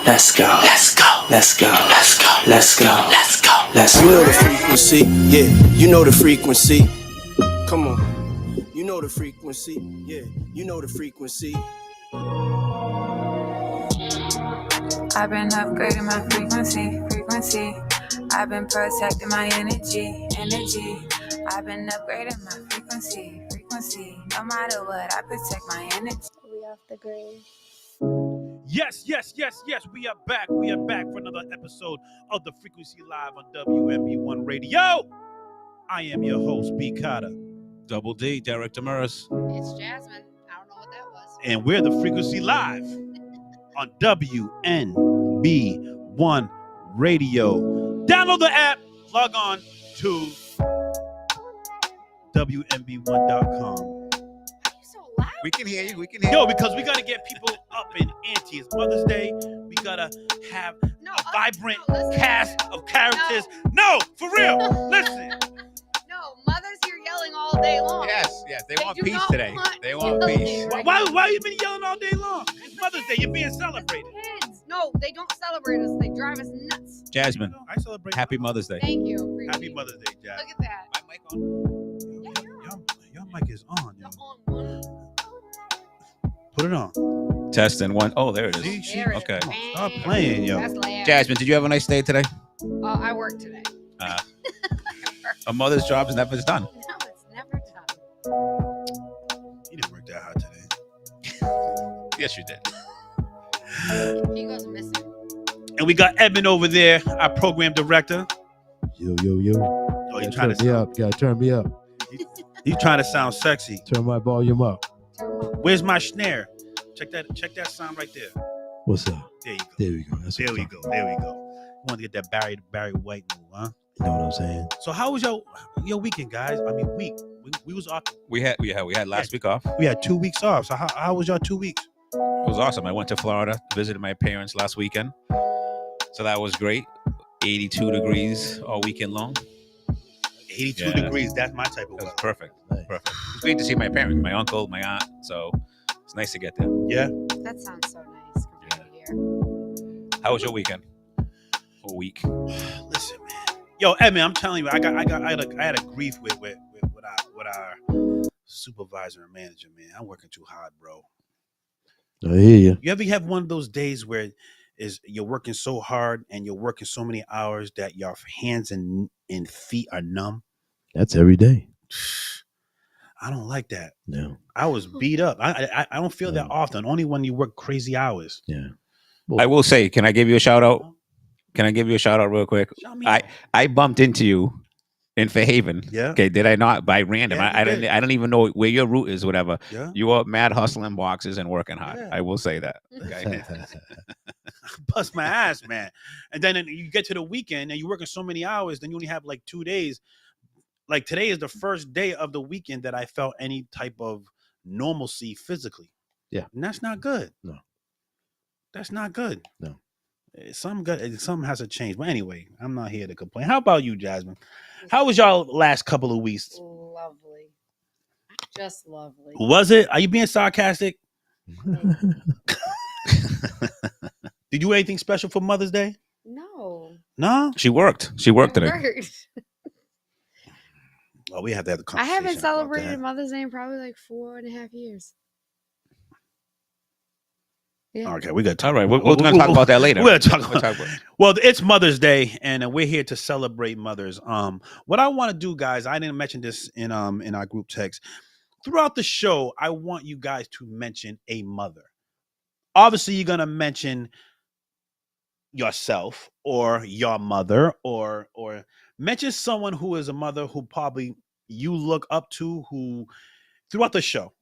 Let's go. Let's go. Let's go. Let's go. Let's go. Let's go. Let's You know go. the frequency, yeah. You know the frequency. Come on. You know the frequency, yeah. You know the frequency. I've been upgrading my frequency. I've been protecting my energy. I've been upgrading my frequency. No matter what, I protect my energy. We off the grid. Yes. We are back for another episode of the Frequency Live on WMB1 Radio. I am your host, B. Cotta. Double D, Derek Demers. It's Jasmine. I don't know what that was. And we're the Frequency Live on WNB1 Radio. Download the app, log on to WNB1.com. So loud. We can hear you. Yo, because we got to get people up in ante. It's Mother's Day. We got to have a vibrant cast of characters. No, for real. Listen. No, mothers here yelling all day long. Yes. They want do peace not today. want They want yelling. peace. Why you been yelling all day long? It's Mother's Day. You're being celebrated. Kids. No, they don't celebrate us. They drive us nuts. Jasmine, I celebrate. happy Mother's Day. Thank you. Appreciate Happy it. Mother's Day, Jack. Look at that. My mic on? Your mic is on. Yo. The on one. Put it on. Testing one. Oh, there it is. See, There it Okay. is. Stop playing, yo. That's loud. Jasmine, did you have a nice day today? I work today. A mother's job is never done. No, it's never done. You didn't work that hard today. Yes, you did. He goes missing. And we got Edmund over there, our program director. Yo. Oh, he's trying to Turn me sound, up. Gotta turn me up. he's trying to sound sexy. Turn my volume up. Where's my snare? Check that sound right there. What's up? There you go. There we go. That's There what we I'm go. There we go. You want to get that Barry White move, huh? You know what I'm saying? So how was your weekend, guys? I mean, week. We was off. We had last week off. We had 2 weeks off. So how was your 2 weeks? It was awesome. I went to Florida, visited my parents last weekend. So that was great. 82 degrees all weekend long. 82 degrees. That's my type of It was weather. perfect. Nice. Perfect. It's great to see my parents, my uncle, my aunt. So it's nice to get there. Yeah. That sounds so nice compared to here. How was your weekend? A week. Listen, man. Yo, Edmund, I'm telling you, I had a grief with our supervisor and manager, man. I'm working too hard, bro. I hear you. You ever have one of those days where you're working so hard and you're working so many hours that your hands and feet are numb? That's every day. I don't like that. No. I was beat up. I don't feel that often. Only when you work crazy hours. Yeah. I will say, can I give you a shout out? Can I give you a shout out real quick? Shout me I out. I bumped into you in Fairhaven. Yeah. Okay, did I not? By random. Yeah, I you did. don't even know where your route is, whatever. Yeah. You are mad hustling boxes and working hard. Yeah. I will say that. Okay. Bust my ass, man. And then you get to the weekend and you're working so many hours, then you only have like 2 days. Like today is the first day of the weekend that I felt any type of normalcy physically. Yeah. And that's not good. No. That's not good. No. Something has to change. But anyway, I'm not here to complain. How about you, Jasmine? How was y'all last couple of weeks? Lovely. Just lovely. Was it? Are you being sarcastic? Did you do anything special for Mother's Day? No. No? She worked. She worked today. Worked. Well, we have to have the I conversation. haven't about celebrated that. Mother's Day in probably like 4.5 years. Yeah. Okay, we got All right, we're going to talk about that later. We're gonna talk We'll about. talk about. Well, it's Mother's Day, and we're here to celebrate mothers. What I want to do, guys, I didn't mention this in our group text. Throughout the show, I want you guys to mention a mother. Obviously, you're gonna mention yourself or your mother, or mention someone who is a mother who probably you look up to, who throughout the show,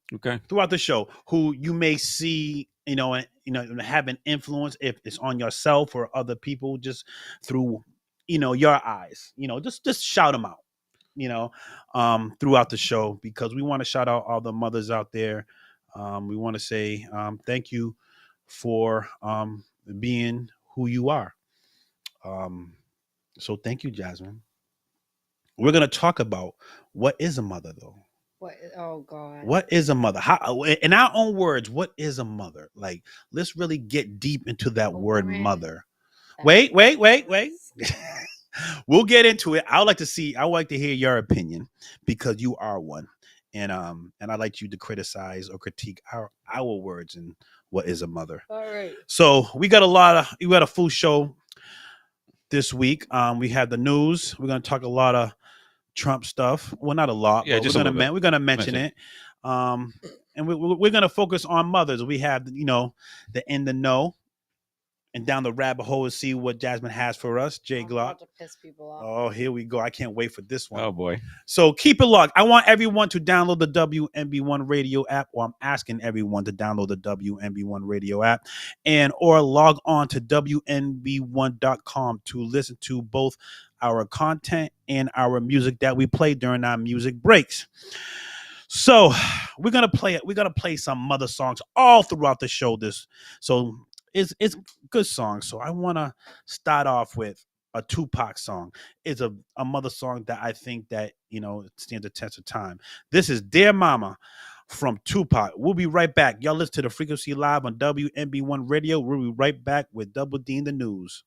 who you may see, have an influence if it's on yourself or other people, just through, your eyes, just shout them out, throughout the show, because we want to shout out all the mothers out there. We want to say thank you for being who you are. So thank you, Jasmine. We're going to talk about what is a mother, though. What? Oh God. What is a mother? How, in our own words, what is a mother? Like, let's really get deep into that A word woman mother. that Wait. loves- We'll get into it. I would like to hear your opinion because you are one. And I'd like you to criticize or critique our words and what is a mother. All right. So we got a full show this week. We had the news. We're gonna talk a lot of Trump stuff. Well, not a lot, Yeah, but just a little bit. we're gonna mention it. Um, and we're gonna focus on mothers. We have the in the know and down the rabbit hole to see what Jasmine has for us. Jay I'm Glock. about to piss people off. Oh, here we go. I can't wait for this one. Oh boy. So keep it locked. I want everyone to download the WNB1 radio app, or I'm asking everyone to download the WNB1 radio app or log on to WNB1.com to listen to both our content and our music that we play during our music breaks. So we're gonna play some mother songs all throughout the show. So it's good songs. So I wanna start off with a Tupac song. It's a mother song that I think that stands the test of time. This is Dear Mama from Tupac. We'll be right back. Y'all listen to the Frequency Live on WNB1 Radio. We'll be right back with Double D in the news.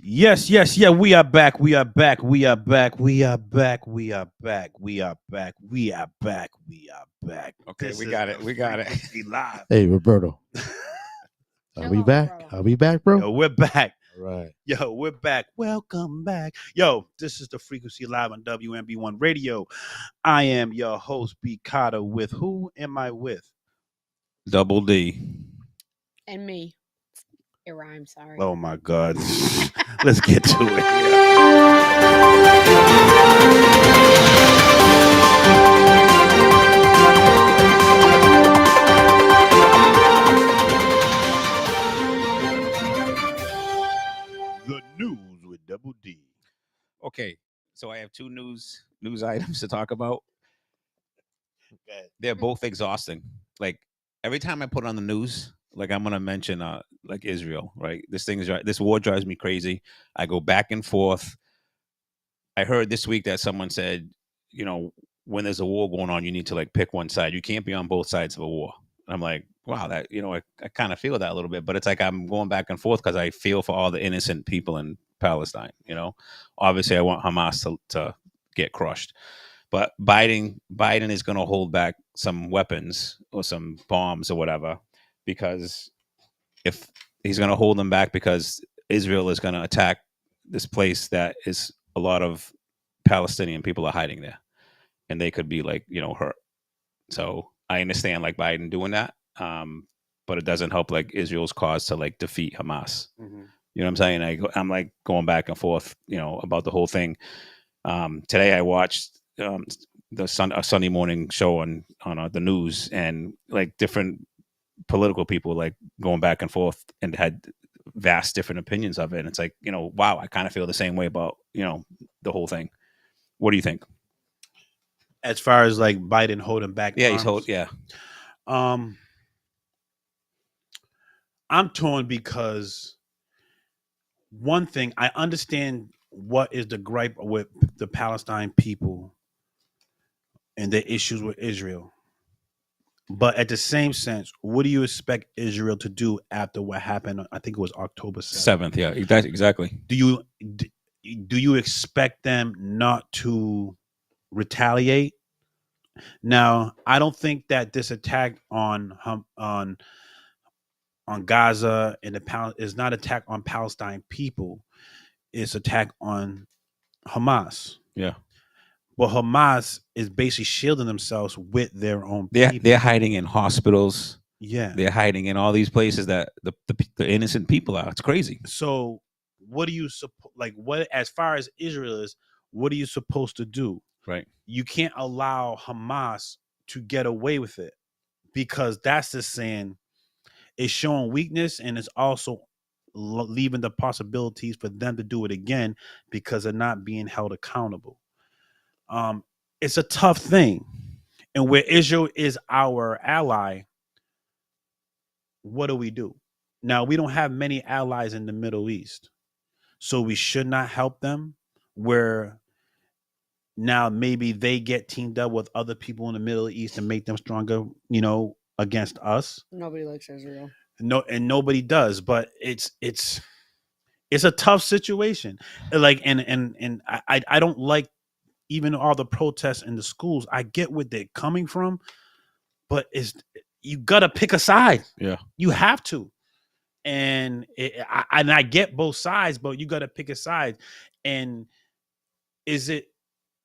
Yes, yes, yeah. We are back. We are back. We are back. We are back. We are back. We are back. We are back. We are back. Okay, This we is got it. the We got it. Frequency Live. Hey, Roberto. Are Chill we out, back? Roberto. Are we back, bro? Yo, we're back. All right. Yo, we're back. Welcome back. Yo, this is the Frequency Live on WMB1 Radio. I am your host, B. Carter. With who am I with? Double D. And me. It rhymes, sorry. Oh my God. Let's get to it. The news with Double D. Okay, so I have two news items to talk about. They're both exhausting. Like every time I put on the news, like I'm gonna mention like Israel, right? This war drives me crazy. I go back and forth. I heard this week that someone said, you know, when there's a war going on, you need to like pick one side. You can't be on both sides of a war. And I'm like, wow, that I kind of feel that a little bit, but it's like I'm going back and forth because I feel for all the innocent people in Palestine. Obviously I want Hamas to get crushed. But Biden is going to hold back some weapons or some bombs or whatever, because if he's going to hold them back because Israel is going to attack this place that is a lot of Palestinian people are hiding there, and they could be like hurt. So I understand like Biden doing that, but it doesn't help like Israel's cause to like defeat Hamas. Mm-hmm. You know what I'm saying? I'm like going back and forth, about the whole thing. Today I watched a Sunday morning show on the news, and like different political people like going back and forth and had vast different opinions of it. And it's like, wow, I kind of feel the same way about, the whole thing. What do you think? As far as like Biden holding back, Yeah, yeah. I'm torn because one thing, I understand what is the gripe with the Palestine people and their issues with Israel. But at the same sense, what do you expect Israel to do after what happened? I think it was October 7th. 7th. Yeah, exactly. Do you expect them not to retaliate? Now, I don't think that this attack on Gaza and is not attack on Palestine people. It's attack on Hamas. Yeah. Well, Hamas is basically shielding themselves with their own people. They're hiding in hospitals. Yeah. They're hiding in all these places that the innocent people are. It's crazy. So what do you what as far as Israel is, what are you supposed to do? Right. You can't allow Hamas to get away with it, because that's just saying it's showing weakness, and it's also leaving the possibilities for them to do it again because they're not being held accountable. It's a tough thing. And where Israel is our ally, what do? Now, we don't have many allies in the Middle East, so we should not help them. Where now maybe they get teamed up with other people in the Middle East and make them stronger, against us. Nobody likes Israel. No, and nobody does, but it's a tough situation. Like, and I don't like even all the protests in the schools. I get where they're coming from, but you gotta pick a side. Yeah, you have to. And I get both sides, but you gotta pick a side. And is it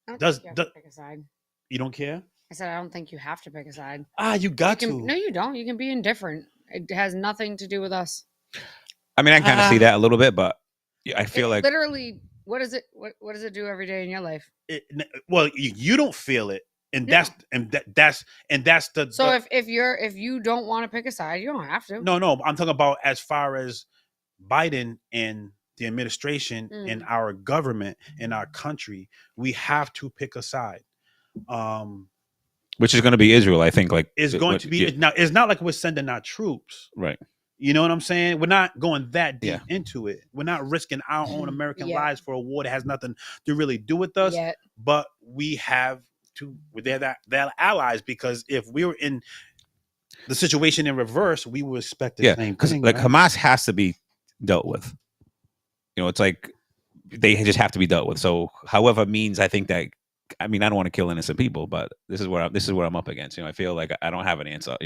I don't think you have to pick a side? You don't care? I said I don't think you have to pick a side. You got to. No, you don't. You can be indifferent. It has nothing to do with us. I mean, I kind of see that a little bit, but I feel like literally, what does it do every day in your life? Well, you don't feel it, and that's the. So if you don't want to pick a side, you don't have to. No, I'm talking about as far as Biden and the administration and our government and our country. We have to pick a side. Which is going to be Israel, I think. Like it's going to be now. It's not like we're sending our troops, right? You know what I'm saying? We're not going that deep into it. We're not risking our own American lives for a war that has nothing to really do with us. But we have to. They're allies, because if we were in the situation in reverse, we would expect the same thing. Like Hamas has to be dealt with. It's like they just have to be dealt with. So, however means, I think that. I mean, I don't want to kill innocent people, but this is what I'm up against. I feel like I don't have an answer.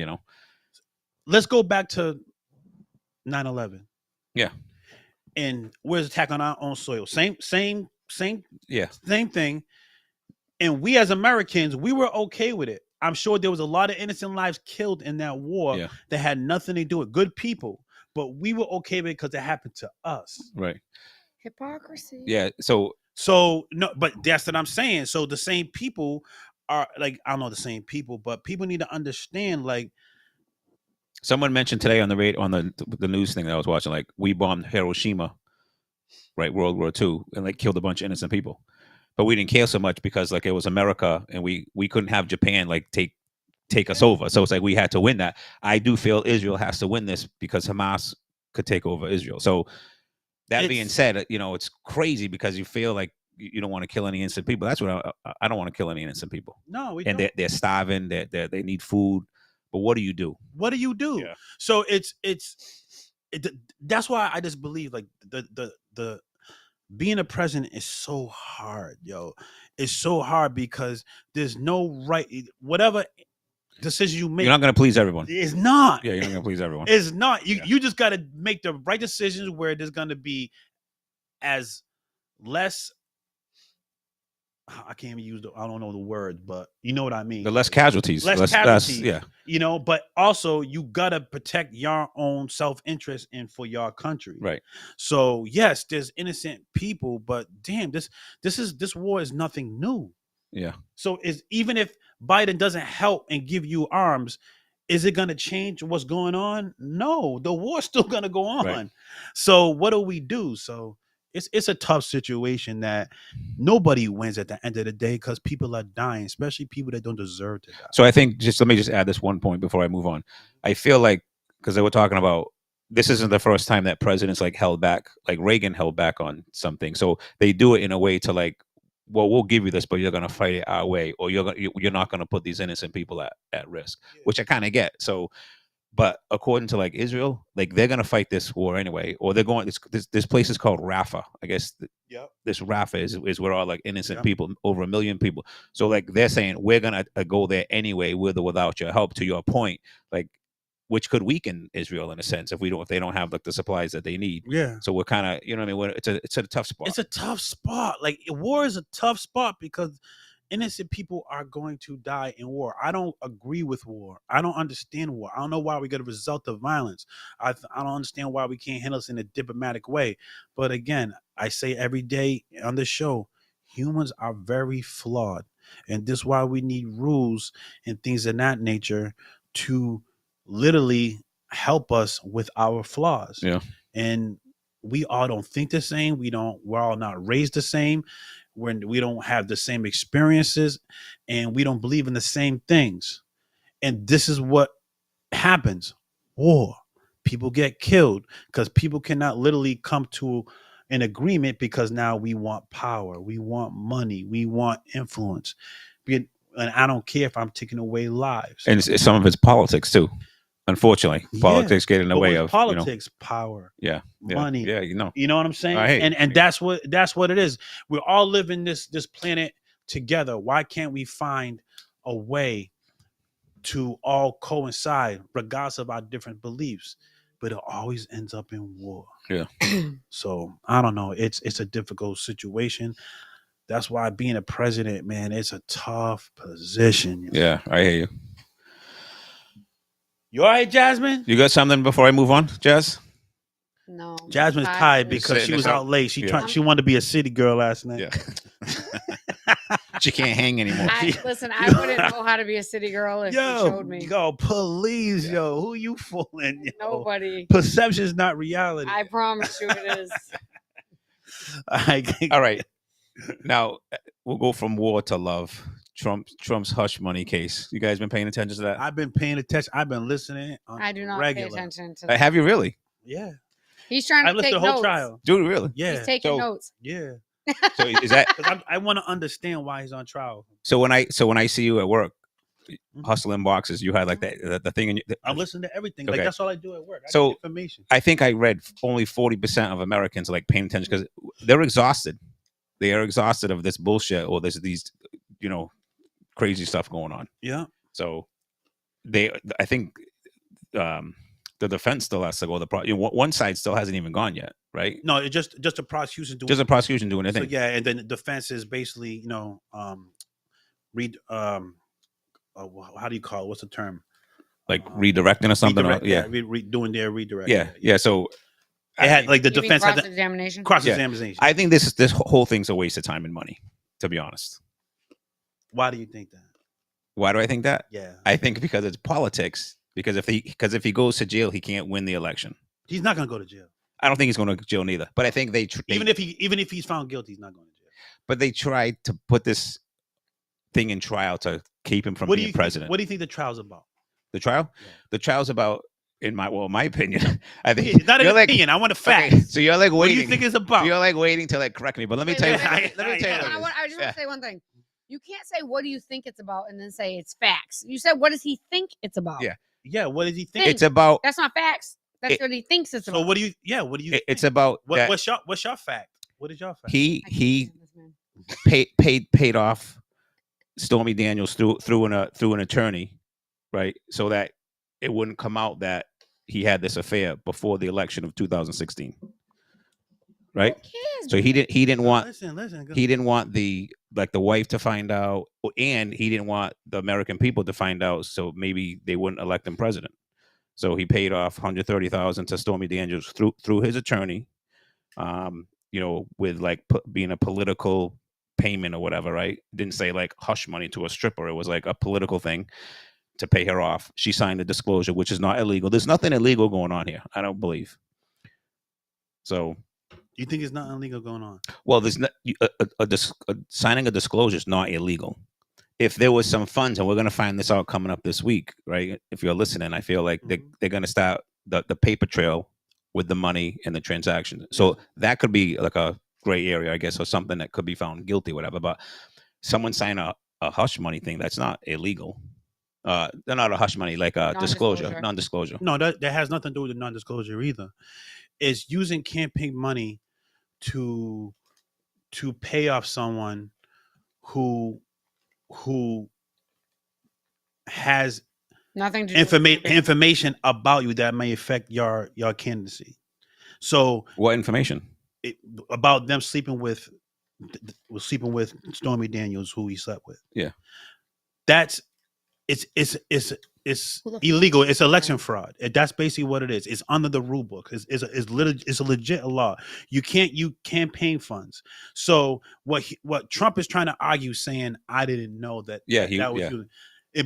Let's go back to 9/11. Yeah. And we're attack on our own soil. Same Yeah. thing. And we as Americans, we were okay with it. I'm sure there was a lot of innocent lives killed in that war that had nothing to do with good people, but we were okay with it because it happened to us. Right. Hypocrisy. Yeah. So no, but that's what I'm saying. So the same people are like, I don't know the same people, but people need to understand, like, someone mentioned today on the radio, on the news thing that I was watching, like, we bombed Hiroshima, right, World War II, and like killed a bunch of innocent people, but we didn't care so much because like it was America, and we couldn't have Japan like take us over. So it's like we had to win that. I do feel Israel has to win this because Hamas could take over Israel. So that being said, it's crazy because you feel like you don't want to kill any innocent people. That's what I don't want to kill any innocent people. No, we and don't. They're starving. They need food. But what do you do? What do you do? Yeah. So that's why I just believe like the being a president is so hard, yo. It's so hard because there's no right, whatever decision you make. You're not going to please everyone. It's not. Yeah, you're not going to please everyone. It's not. You just got to make the right decisions where there's going to be as less. I can't even use I don't know the word, but you know what I mean. The less casualties. Less casualties. Yeah. But also you gotta protect your own self-interest and for your country. Right. So yes, there's innocent people, but damn, this war is nothing new. Yeah. So even if Biden doesn't help and give you arms, is it gonna change what's going on? No, the war's still gonna go on. Right. So what do we do? So it's a tough situation that nobody wins at the end of the day because people are dying, especially people that don't deserve to die. So I think let me just add this one point before I move on. I feel like, because they were talking about, this isn't the first time that presidents like held back, like Reagan held back on something. So they do it in a way to like, well, we'll give you this, but you're going to fight it our way, or you're not going to put these innocent people at risk, which I kind of get. So, but according to like Israel, like they're gonna fight this war anyway, or they're going. This place is called Rafah. I guess this Rafah is where all like innocent people, over 1 million people. So like they're saying we're gonna go there anyway, with or without your help. To your point, like, which could weaken Israel in a sense if they don't have like the supplies that they need. Yeah. So we're kind of, what I mean. It's a tough spot. It's a tough spot. Like war is a tough spot because innocent people are going to die in war. I don't agree with war. I don't understand war. I don't know why we get a result of violence. I don't understand why we can't handle this in a diplomatic way. But again, I say every day on the show, humans are very flawed. And this is why we need rules and things of that nature to literally help us with our flaws. Yeah. And we all don't think the same. We're all not raised the same. We don't have the same experiences, and we don't believe in the same things. And this is what happens. War. People get killed because people cannot literally come to an agreement because now we want power, we want money, we want influence. And I don't care if I'm taking away lives. And some of it's politics too. Unfortunately, politics get in the way of politics, power, money. Yeah, you know what I'm saying? And that's what it is. We're all living this planet together. Why can't we find a way to all coincide, regardless of our different beliefs? But it always ends up in war. Yeah. So I don't know. It's a difficult situation. That's why being a president, man, it's a tough position. Yeah, I hear you. You all right, Jasmine? You got something before I move on, Jazz? No. Jasmine's tired because she was out late. She wanted to be a city girl last night. Yeah. She can't hang anymore. Listen, I wouldn't know how to be a city girl if you showed me. Yo, please, who you fooling? Yo? Nobody. Perception is not reality. I promise you it is. All right. Now, we'll go from war to love. Trump's hush money case. You guys been paying attention to that? I've been paying attention. I've been listening. I do not pay attention to that. Have you really? Yeah. He's trying to take the whole trial. Dude, really? Yeah. He's taking notes. Yeah. So is that? Because I want to understand why he's on trial. So when I see you at work, hustling boxes. You had like the thing in I listen to everything. Okay. Like that's all I do at work. I So, get information. I think I read only 40% of Americans are like paying attention because they're exhausted. They are exhausted of this bullshit or these, crazy stuff going on. Yeah. So I think the defense still has to go. One side still hasn't even gone yet, right? No, it just the prosecution doing. Just a prosecution doing their So thing. yeah, and then the defense is basically read how do you call it? What's the term? Like redirecting or something. Doing their redirect. Yeah. So it had like the You mean defense had cross-examination. cross-examination. I think this whole thing's a waste of time and money, to be honest. Why do you think that? Why do I think that? Yeah, I think because it's politics. Because if he goes to jail, he can't win the election. he's not going to go to jail. I don't think he's going to jail neither. But I think even if he's found guilty, he's not going to jail. But they tried to put this thing in trial to keep him from being president. What do you think the trial's about? The trial? Yeah. The trial's about, in my opinion, I think it's not an opinion. I want a fact. Okay, so you're like waiting. What do you think it's about? You're like waiting to like correct me. But let me tell you. Let me tell you. I just want to say one thing. You can't say what do you think it's about and then say it's facts. You said what does he think it's about? Yeah. Yeah. What does he think? It's about. That's not facts. That's what he thinks it's about. So what do you? Yeah. What do you? It's about. What's your fact? What is your fact? He paid off Stormy Daniels through an attorney, right? So that it wouldn't come out that he had this affair before the election of 2016. Right? So he didn't want he didn't want the wife to find out, and he didn't want the American people to find out, so maybe they wouldn't elect him president. So he paid off $130,000 to Stormy Daniels through his attorney, with like being a political payment or whatever, right? Didn't say like hush money to a stripper. It was like a political thing to pay her off. She signed a disclosure, which is not illegal. There's nothing illegal going on here, I don't believe. So you think it's not illegal going on? Well, there's not signing a disclosure is not illegal. If there was some funds, and we're going to find this out coming up this week, right? If you're listening, I feel like they're going to start the paper trail with the money and the transactions. So that could be like a gray area, I guess, or something that could be found guilty, whatever. But someone sign a hush money thing, that's not illegal. They're not a hush money, like a non-disclosure. No, that has nothing to do with the non-disclosure either. It's using campaign money to pay off someone who has nothing to do information about you that may affect your candidacy. So what information? About them sleeping with Stormy Daniels, who he slept with. Yeah, that's it's illegal. It's election fraud. That's basically what it is. It's under the rule book. It's a legit law. You can't use campaign funds. So what Trump is trying to argue, saying I didn't know that. Yeah, that was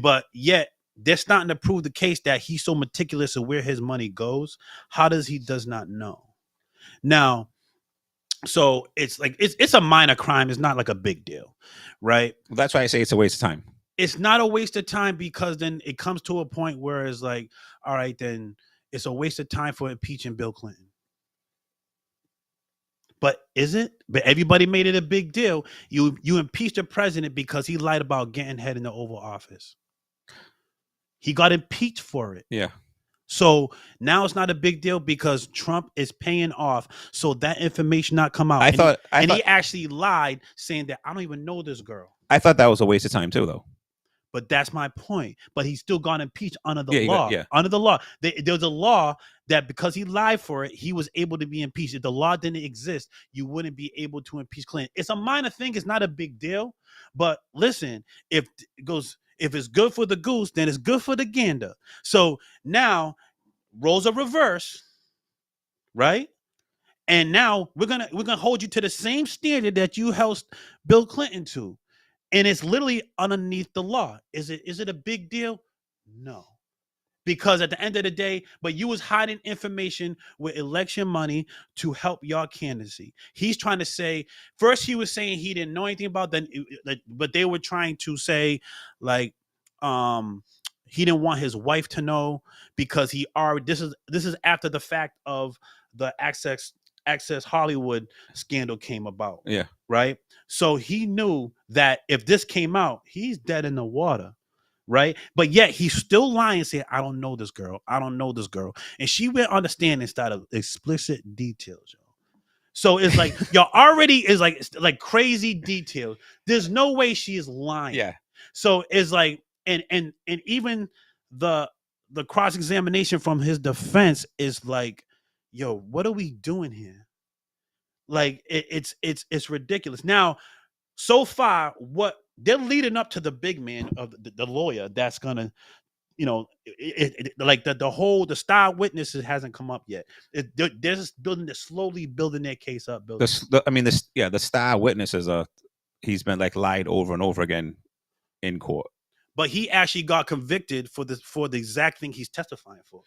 but yet they're starting to prove the case that he's so meticulous of where his money goes. How does he does not know? Now, so it's like it's a minor crime. It's not like a big deal, right? Well, that's why I say it's a waste of time. It's not a waste of time because then it comes to a point where it's like, all right, then it's a waste of time for impeaching Bill Clinton. But is it? But everybody made it a big deal. You impeached the president because he lied about getting head in the Oval Office. He got impeached for it. Yeah. So now it's not a big deal because Trump is paying off so that information not come out. He actually lied saying that I don't even know this girl. I thought that was a waste of time too, though. But that's my point. But he still got impeached under the law. Under the law. There's a law that because he lied for it, he was able to be impeached. If the law didn't exist, you wouldn't be able to impeach Clinton. It's a minor thing. It's not a big deal. But listen, if it's good for the goose, then it's good for the gander. So now roles are reversed, right? And now we're gonna hold you to the same standard that you held Bill Clinton to. And it's literally underneath the law. Is it a big deal? No. Because at the end of the day, but you was hiding information with election money to help your candidacy. He's trying to say, first he was saying he didn't know anything about that, but they were trying to say like he didn't want his wife to know because this is after the fact of the Access Hollywood scandal came about. Yeah. Right. So he knew that if this came out, he's dead in the water. right? But yet he's still lying, saying, I don't know this girl. I don't know this girl. And she went on the stand and started explicit details, yo. So it's like y'all already is like crazy details. There's no way she is lying. Yeah. So it's like and even the cross examination from his defense is like, yo, what are we doing here? Like it's ridiculous. Now, so far, what they're leading up to the big man of the lawyer that's gonna, like the star witnesses hasn't come up yet. They're just slowly building their case up. The star witness is he's been like lied over and over again in court. But he actually got convicted for the exact thing he's testifying for.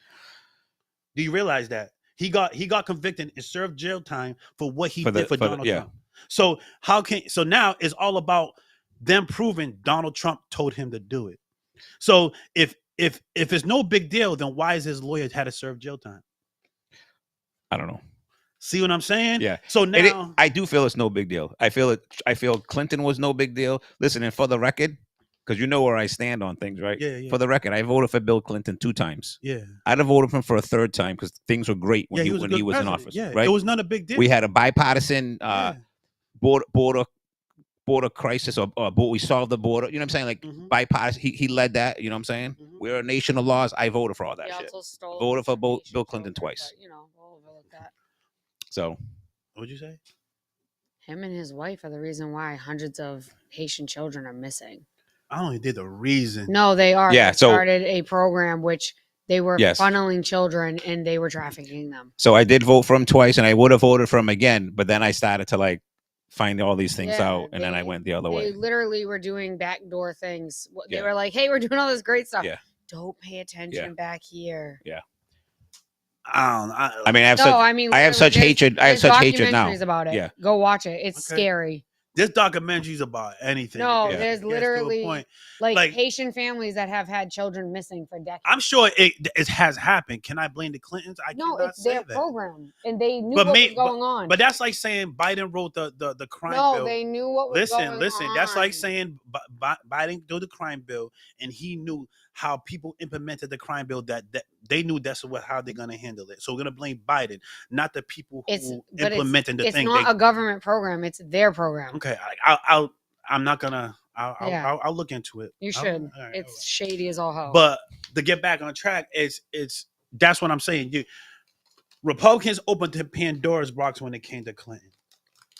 Do you realize that he got convicted and served jail time for what he did for Donald Trump? So so now it's all about them proving Donald Trump told him to do it. So if it's no big deal, then why is his lawyer had to serve jail time? I don't know. See what I'm saying? Yeah. So now I do feel it's no big deal. I feel Clinton was no big deal. Listen, and for the record, because you know where I stand on things, right? Yeah. For the record, I voted for Bill Clinton 2 times. Yeah. I'd have voted for him for a 3rd time because things were great when he was in office. Yeah. Right? It was not a big deal. We had a bipartisan border crisis, or we solved the border. You know what I'm saying? Like bipartisan. He led that. You know what I'm saying? We're a nation of laws. I voted for all that shit. Voted for Bill Clinton twice. All of that. So, what'd you say? Him and his wife are the reason why hundreds of Haitian children are missing. I only did the reason. No, they are. Yeah, they started a program which they were funneling children and they were trafficking them. So I did vote for him twice, and I would have voted for him again, but then I started to like find all these things out, and then I went the other way. They literally were doing backdoor things. They were like, "Hey, we're doing all this great stuff. Yeah. Don't pay attention back here." Yeah. I have such hatred. I have such hatred now. About it. Yeah. Go watch it. It's scary. This documentary is about anything. No, there's literally like Haitian families that have had children missing for decades. I'm sure it has happened. Can I blame the Clintons? No, it's their program, and they knew what was going on. But that's like saying Biden wrote the crime bill. No, they knew what was going on. Listen. That's like saying Biden did the crime bill, and he knew how people implemented the crime bill. That they knew how they're gonna handle it. So we're gonna blame Biden, not the people who implemented the thing. It's not a government program; it's their program. Okay, I'm not gonna. I'll look into it. You should. It's shady as all hell. But to get back on track, that's what I'm saying. Republicans opened the Pandora's box when it came to Clinton.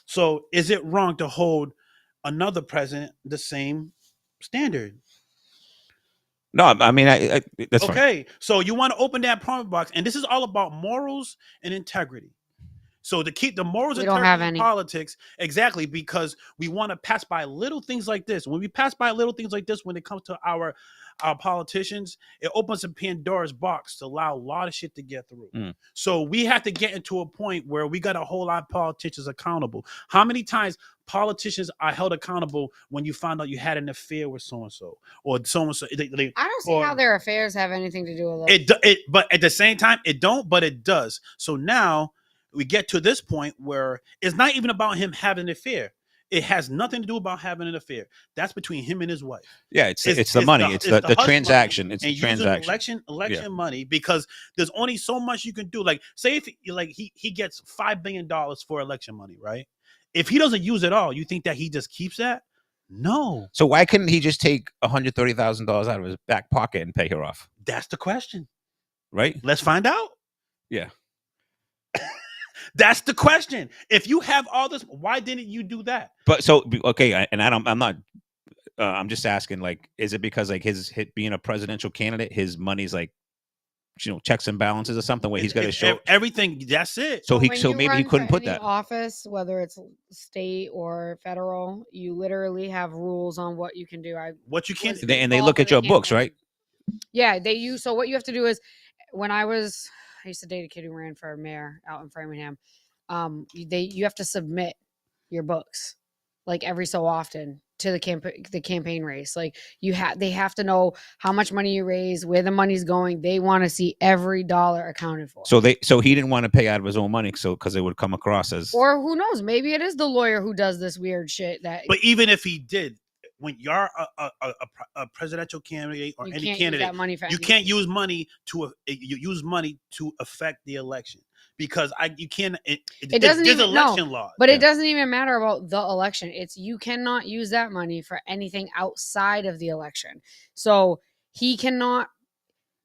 So is it wrong to hold another president the same standard? No, I mean, that's okay. Fine. So you want to open that Pandora's box, and this is all about morals and integrity. So to keep the morals and politics, exactly, because we want to pass by little things like this. When we pass by little things like this, when it comes to our politicians, it opens a Pandora's box to allow a lot of shit to get through. So we have to get into a point where we got to hold our politicians accountable. How many times politicians are held accountable when you find out you had an affair with so-and-so or so-and-so? I don't see how their affairs have anything to do with it. But at the same time, it don't, but it does. So now we get to this point where it's not even about him having an affair. It has nothing to do about having an affair. That's between him and his wife. Yeah, it's the money. It's the transaction. It's the transaction. Election money, because there's only so much you can do. Like, say if he gets $5 billion for election money, right? If he doesn't use it all, you think that he just keeps that? No. So why couldn't he just take $130,000 out of his back pocket and pay her off? That's the question. Right? Let's find out. Yeah. That's the question. If you have all this, why didn't you do that? But I'm just asking, like, is it because like his being a presidential candidate, his money's like, checks and balances or something where he's got to show everything. That's it. So maybe he couldn't put that office, whether it's state or federal. You literally have rules on what you can do. What you can't. And they look at your books, right? Yeah, they use. So what you have to do is, when I used to date a kid who ran for mayor out in Framingham. You have to submit your books like every so often to the campaign race. Like they have to know how much money you raise, where the money's going. They want to see every dollar accounted for. So he didn't want to pay out of his own money, because it would come across as, or who knows, maybe it is the lawyer who does this weird shit. But even if he did, when you're a presidential candidate or You any can't use candidate, that money for you can't anything. use money to affect the election because you can't. It doesn't there's even election laws. but it doesn't even matter about the election. It's you cannot use that money for anything outside of the election. So he cannot,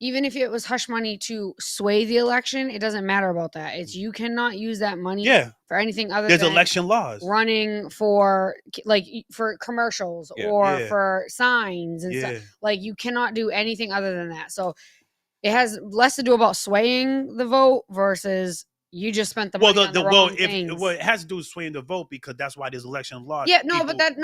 even if it was hush money to sway the election, it doesn't matter about that. It's you cannot use that money for anything other There's than election laws. running for for commercials or Yeah. for signs and stuff. Like you cannot do anything other than that. So it has less to do about swaying the vote versus you just spent the money on the wrong things. It has to do with swaying the vote because that's why there's election laws. Yeah, no, but that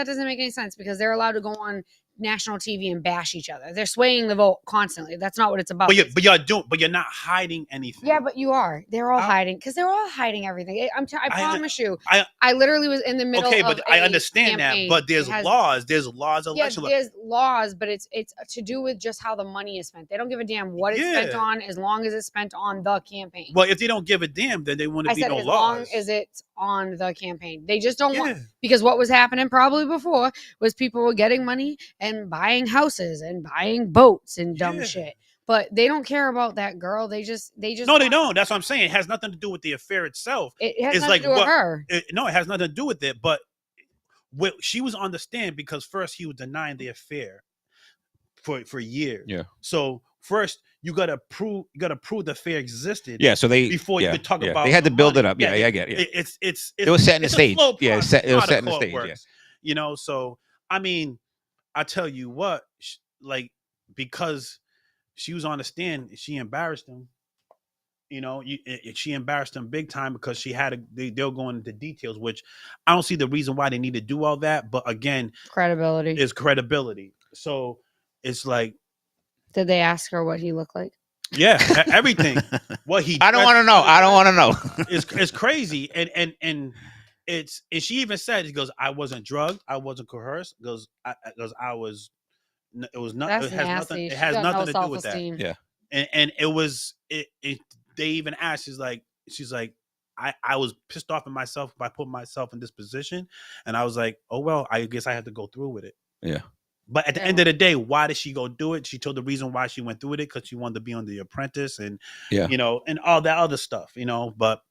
doesn't make any sense because they're allowed to go on national TV and bash each other. They're swaying the vote constantly. That's not what it's about. But you're not hiding anything. Yeah, but you are. They're all hiding because they're all hiding everything. I promise you. I literally was in the middle. Okay, of but I understand campaign. that. But there's laws. There's laws. Election laws. There's laws, but it's to do with just how the money is spent. They don't give a damn what it's spent on as long as it's spent on the campaign. Well, if they don't give a damn, then they wouldn't be no laws. As long as it's on the campaign, they just don't want because what was happening probably before was people were getting money and buying houses and buying boats and dumb shit. But they don't care about that girl. They just no, they don't. That's what I'm saying. It has nothing to do with the affair itself. It has nothing to do with her. No, it has nothing to do with it. But she was on the stand because first he was denying the affair for years. Yeah. So first you gotta prove the affair existed. Yeah. So before you could talk about they had to build it up. Yeah, I get it. It was setting the stage. Yeah, it was setting the stage. Yeah. So I mean, I tell you what, because she was on the stand, she embarrassed him. She embarrassed him big time because they'll go into details, which I don't see the reason why they need to do all that. But again, credibility is credibility. So it's like, did they ask her what he looked like? Yeah, everything. I don't want to know. I don't want to know. It's crazy, and she even said, "She goes, I wasn't drugged, I wasn't coerced. Goes, I was. It was not. That's it has nasty. nothing. It has nothing to do with that. Yeah, and it was. They even asked. She's like, I was pissed off at myself by putting myself in this position, and I was like, oh well, I guess I have to go through with it. Yeah. But at the end of the day, why did she go do it? She told the reason why she went through with it because she wanted to be on The Apprentice and and all that other stuff, But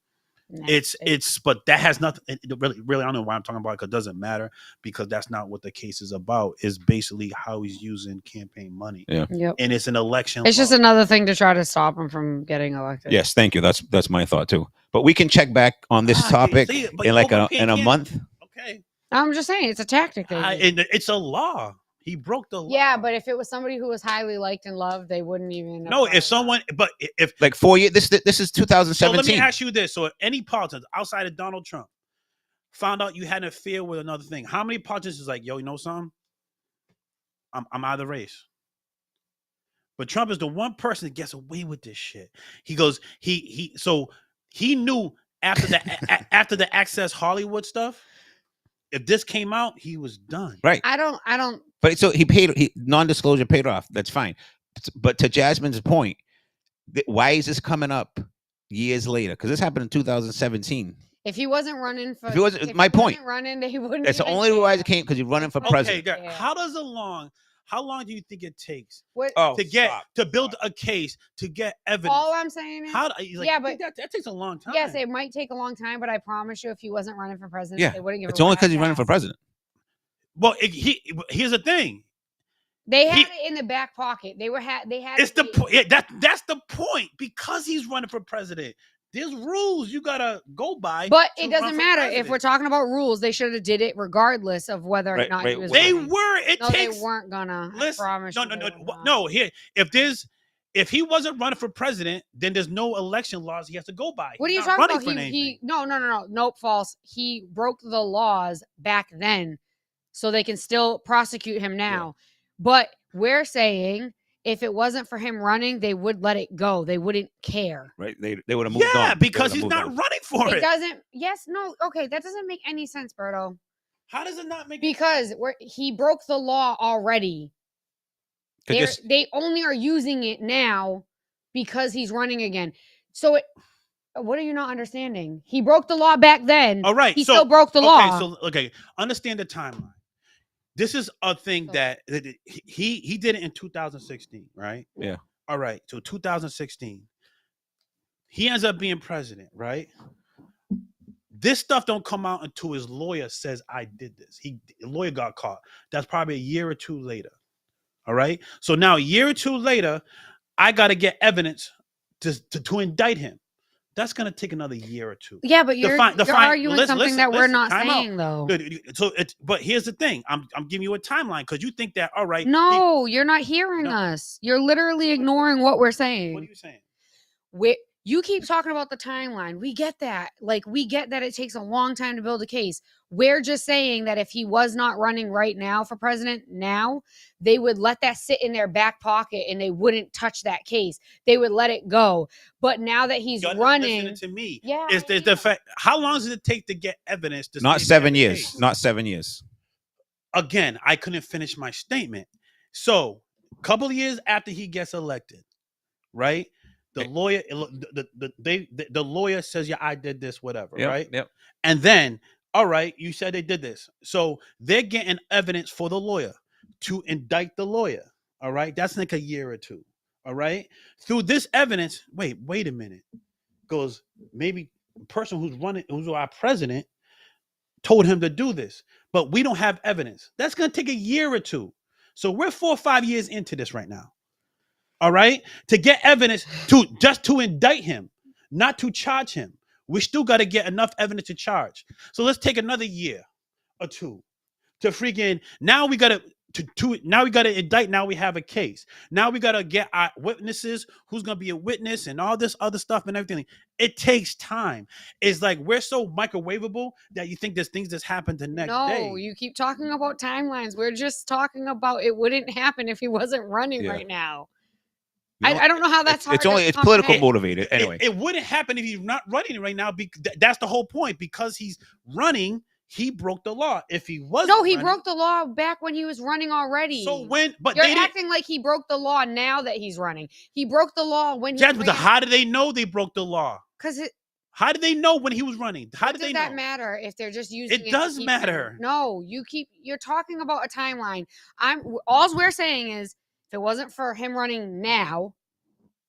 but that has nothing. Really, I don't know why I'm talking about it because it doesn't matter because that's not what the case is about. It's basically how he's using campaign money. Yeah, and it's an election. It's just another thing to try to stop him from getting elected. Yes, thank you. That's my thought too. But we can check back on this topic in a month. Okay, I'm just saying it's a tactic. It's a law. He broke the law. Yeah, but if it was somebody who was highly liked and loved, they wouldn't even. No, if someone, but if like 4 years, this is 2017. So let me ask you this: so, if any politician outside of Donald Trump found out you had an affair with another thing, how many politicians is like, yo, you know something? I'm out of the race. But Trump is the one person that gets away with this shit. He goes, he knew after the Access Hollywood stuff. If this came out, he was done. Right. I don't. But so non-disclosure paid off. That's fine. But to Jasmine's point, why is this coming up years later? Because this happened in 2017. If he wasn't running for, my point. Running, they wouldn't. That's the only why it came because he's running for president. Okay, how long do you think it takes to build a case to get evidence? All I'm saying is, but that takes a long time. Yes, it might take a long time, but I promise you, if he wasn't running for president, they wouldn't give. It's only because he's running for president. Well, here's the thing. They had it in the back pocket. They had. It's the point. That's the point. Because he's running for president, there's rules you gotta go by. But it doesn't matter if we're talking about rules. They should have did it regardless of whether or not he was. They running. were. They weren't gonna. Listen, I promise no. Here, if he wasn't running for president, then there's no election laws he has to go by. What are you talking about? Nope, false. He broke the laws back then, so they can still prosecute him now. Yeah. But we're saying if it wasn't for him running, they would let it go. They wouldn't care. Right? They would have moved on. Yeah, because he's not running for it. It doesn't. Yes. No. Okay. That doesn't make any sense, Berto. How does it not make? Because he broke the law already. They only are using it now because he's running again. So what are you not understanding? He broke the law back then. All right. He still broke the law. Okay. Understand the timeline. this is a thing So- that he did it in 2016, right? Yeah. All right. So 2016, he ends up being president, right? This stuff don't come out until his lawyer says I did this. The lawyer got caught. That's probably a year or two later. All right. So now a year or two later, I got to get evidence to indict him. That's gonna take another year or two. Yeah, but you're arguing listen, something that we're not time out. saying though. So but here's the thing. I'm giving you a timeline because you think that all right. No, you're not hearing No. us. You're literally ignoring what we're saying. What are you saying? You keep talking about the timeline. We get that. Like, we get that it takes a long time to build a case. We're just saying that if he was not running right now for president now, they would let that sit in their back pocket and they wouldn't touch that case. They would let it go. But now that he's running, to me, yeah, is the fact. How long does it take to get evidence? To Not say 7 the years. case? Not 7 years. Again, I couldn't finish my statement. So, a couple of years after he gets elected, right? The lawyer, the lawyer says, "Yeah, I did this, whatever." Yep, right? Yep. And then, all right, you said they did this, so they're getting evidence for the lawyer to indict the lawyer. All right, that's like a year or two. All right, through this evidence, wait a minute, goes maybe the person who's our president, told him to do this, but we don't have evidence. That's going to take a year or two. So we're 4 or 5 years into this right now. All right, to get evidence to indict him, not to charge him. We still got to get enough evidence to charge. So let's take another year or two to freaking. Now we got to indict. Now we have a case. Now we got to get our witnesses, who's going to be a witness, and all this other stuff and everything. It takes time. It's like we're so microwavable that you think there's things that's happened the next day. no, you keep talking about timelines. We're just talking about it wouldn't happen if he wasn't running right now. I don't know how that's hard. It's political motivated anyway. It wouldn't happen if he's not running right now. That's the whole point. Because he's running, he broke the law. If he wasn't, no, he broke the law back when he was running already. So but you're acting like he broke the law now that he's running. He broke the law when he ran. But how do they know they broke the law? Because how did they know when he was running? How did they know? Does that matter if they're just using it? It does matter. No, you're talking about a timeline. All we're saying is if it wasn't for him running now,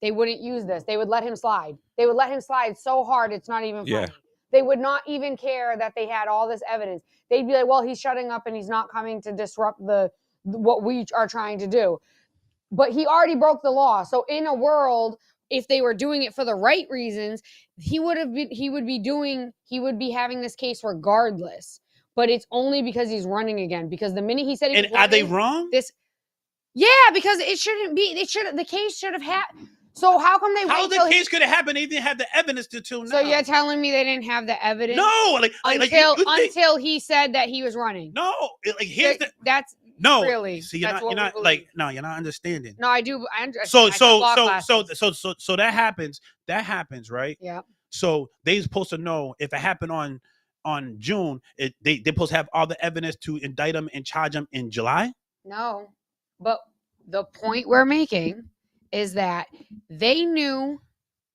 they wouldn't use this. They would let him slide. They would let him slide so hard it's not even funny. Yeah. They would not even care that they had all this evidence. They'd be like, well, he's shutting up and he's not coming to disrupt what we are trying to do. But he already broke the law. So in a world, if they were doing it for the right reasons, he would be having this case regardless. But it's only because he's running again. Because the minute he said he was running, are they wrong? Yeah, because it shouldn't be. The case should have happened. So how come they? How the case could have happened? They didn't have the evidence till now. So you're telling me they didn't have the evidence? No, until he said that he was running. No, here's that's no. Really. See, you're not you're not understanding. No, I do. I understand. So that happens. That happens, right? Yeah. So they're supposed to know if it happened on June. They're supposed to have all the evidence to indict him and charge him in July. No, but the point we're making is that they knew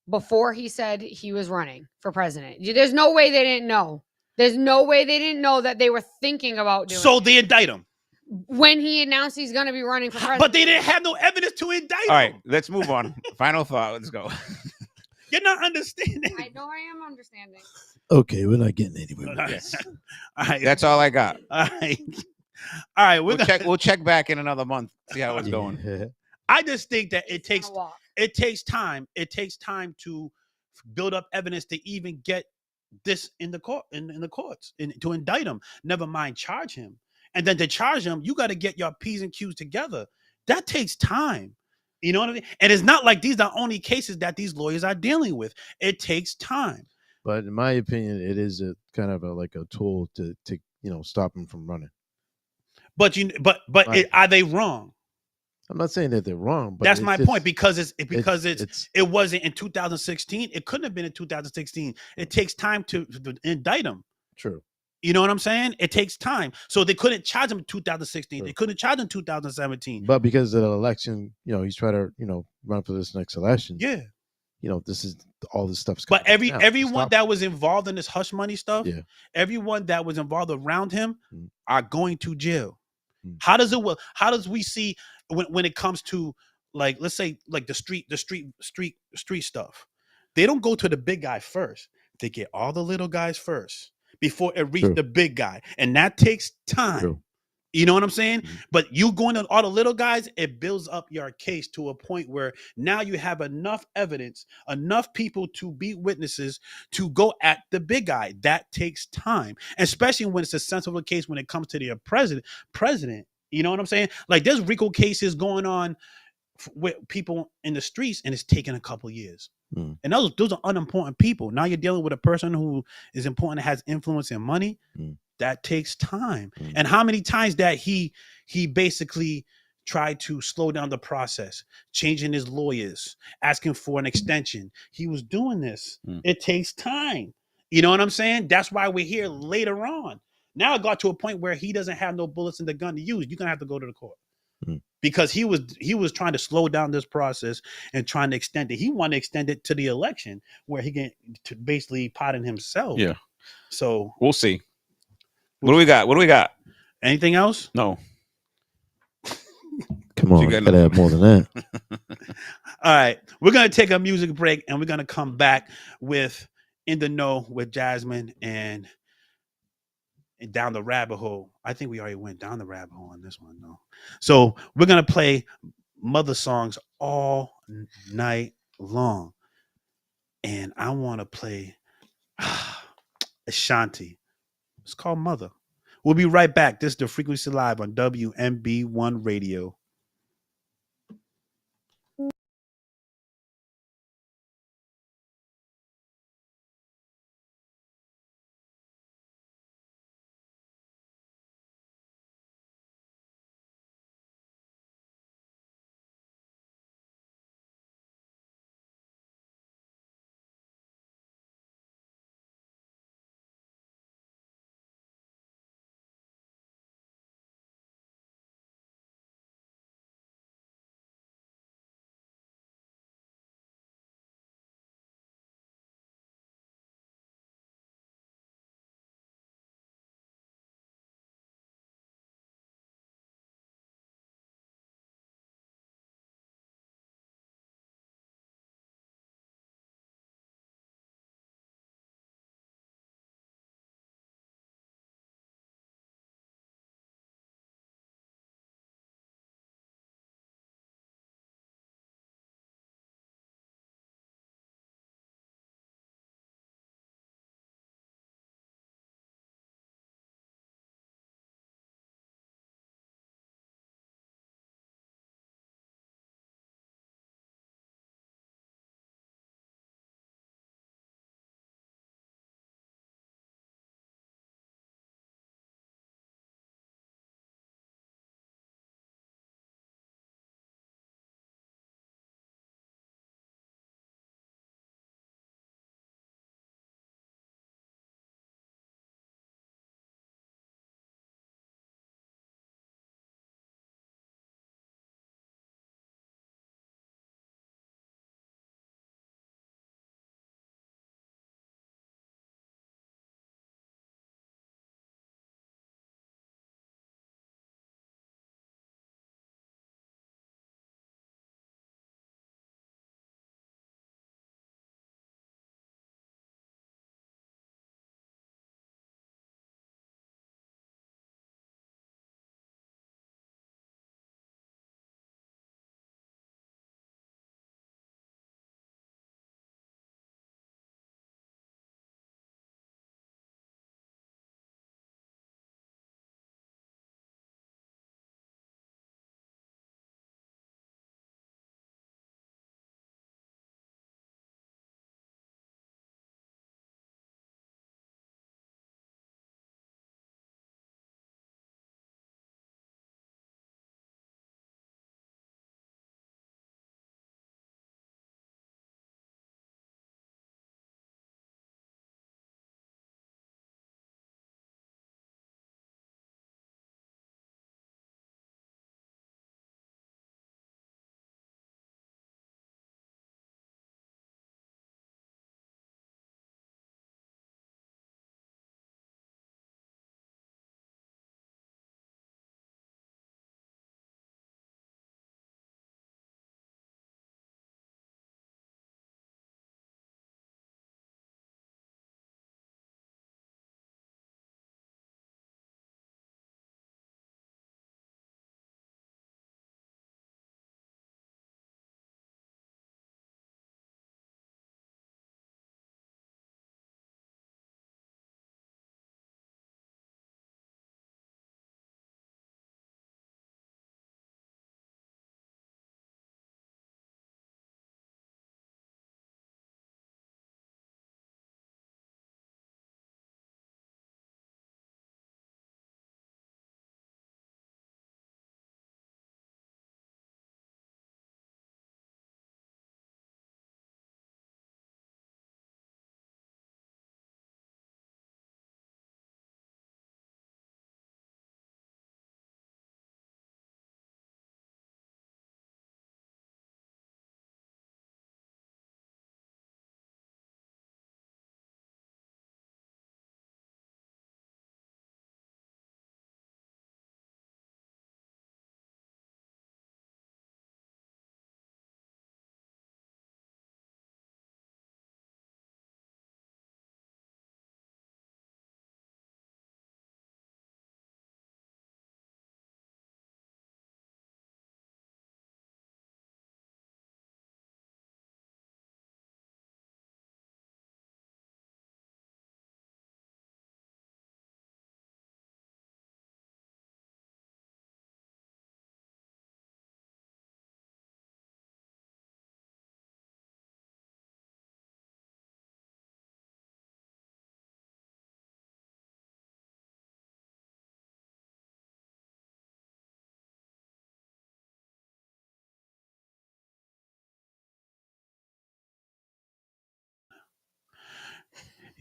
before he said he was running for president. There's no way they didn't know. There's no way they didn't know that they were thinking about doing So they indict him. When he announced he's going to be running for president. But they didn't have no evidence to indict him. All right, let's move on. Final thought. Let's go. You're not understanding. I know I am understanding. Okay, we're not getting anywhere with this. All right. That's all I got. All right. We'll check back in another month. See how it's going. I just think that it takes time. It takes time to build up evidence to even get this in the court in the courts to indict him. Never mind charge him. And then to charge him, you got to get your P's and Q's together. That takes time. You know what I mean? And it's not like these are only cases that these lawyers are dealing with. It takes time. But in my opinion, it is a kind of like a tool to stop him from running. But are they wrong? I'm not saying that they're wrong, but that's my point because it wasn't in 2016. It couldn't have been in 2016. It takes time to indict him. True. You know what I'm saying? It takes time. So they couldn't charge him in 2016. True. They couldn't charge him in 2017. But because of the election, he's trying to, run for this next election. Yeah. This is all this stuff's. But everyone that was involved in this hush money stuff, yeah, everyone that was involved around him are going to jail. How does it work? How does we see when it comes to, like, let's say, like the street stuff? They don't go to the big guy first. They get all the little guys first before it reaches True. the big guy, and that takes time. True. You know what I'm saying? Mhm. But you going to all the little guys, it builds up your case to a point where now you have enough evidence, enough people to be witnesses to go at the big guy. That takes time, especially when it's a sensible case when it comes to the president. You know what I'm saying? Like, there's RICO cases going on with people in the streets, and it's taking a couple years. Mm. And those are unimportant people. Now you're dealing with a person who is important, and has influence and money. Mm. That takes time. Mm. And how many times that he basically tried to slow down the process, changing his lawyers, asking for an extension. He was doing this. It takes time. You know what I'm saying? That's why we're here later on. Now it got to a point where he doesn't have no bullets in the gun to use. You're gonna have to go to the court. Because he was trying to slow down this process and trying to extend it. He wanted to extend it to the election where he can to basically pardon himself. Yeah. So We'll see. What do we got? What do we got? Anything else? No. Come on, gotta have more than that. All right, we're gonna take a music break, and we're gonna come back with In the Know with Jasmine and Down the Rabbit Hole. I think we already went down the rabbit hole on this one, though. So we're gonna play mother songs all night long, and I want to play Ashanti. It's called Mother. We'll be right back. This is the Frequency Live on WMB1 Radio.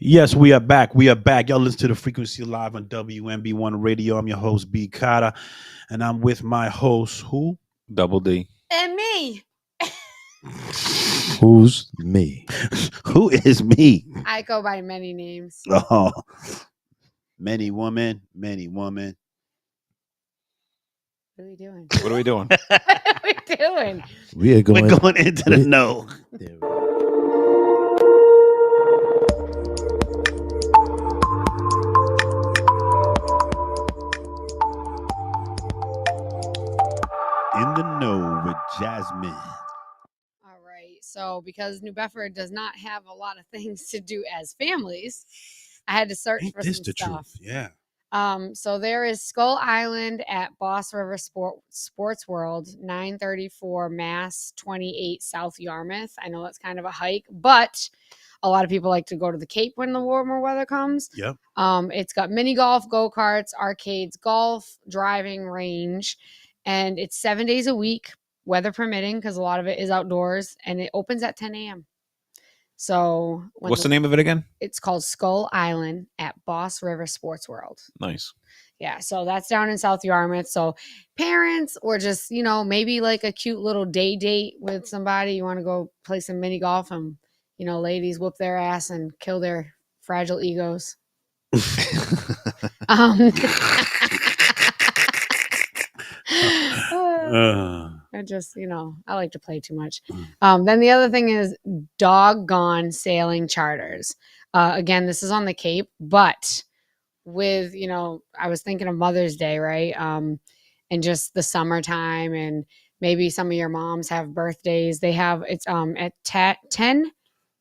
Yes, we are back. We are back. Y'all listen to the Frequency Live on WMB1 Radio. I'm your host, B. Carter, and I'm with my host, who? Double D. And me. Who's me? Who is me? I go by many names. Oh, many woman, many woman. What are we doing? What are we doing? What are we doing? We are going. We're going into the we- know. There we go. In the know with Jasmine. All right. So, because New Bedford does not have a lot of things to do as families, I had to search Ain't for this some the stuff. truth? Yeah. So there is Skull Island at Boss River Sports World, 934 Mass 28 South Yarmouth. I know that's kind of a hike, but a lot of people like to go to the Cape when the warmer weather comes. Yep. It's got mini golf, go-karts, arcades, golf, driving range, and it's 7 days a week, weather permitting, because a lot of it is outdoors, and it opens at 10 a.m. So What's the name of it again? It's called Skull Island at Boss River Sports World. Nice. Yeah, so that's down in South Yarmouth. So parents or just, maybe like a cute little day date with somebody, you want to go play some mini golf and, ladies whoop their ass and kill their fragile egos. I just, I like to play too much. Then the other thing is doggone sailing charters. Again, this is on the Cape, but with, I was thinking of Mother's Day, right? And just the summertime, and maybe some of your moms have birthdays. They have, it's at 10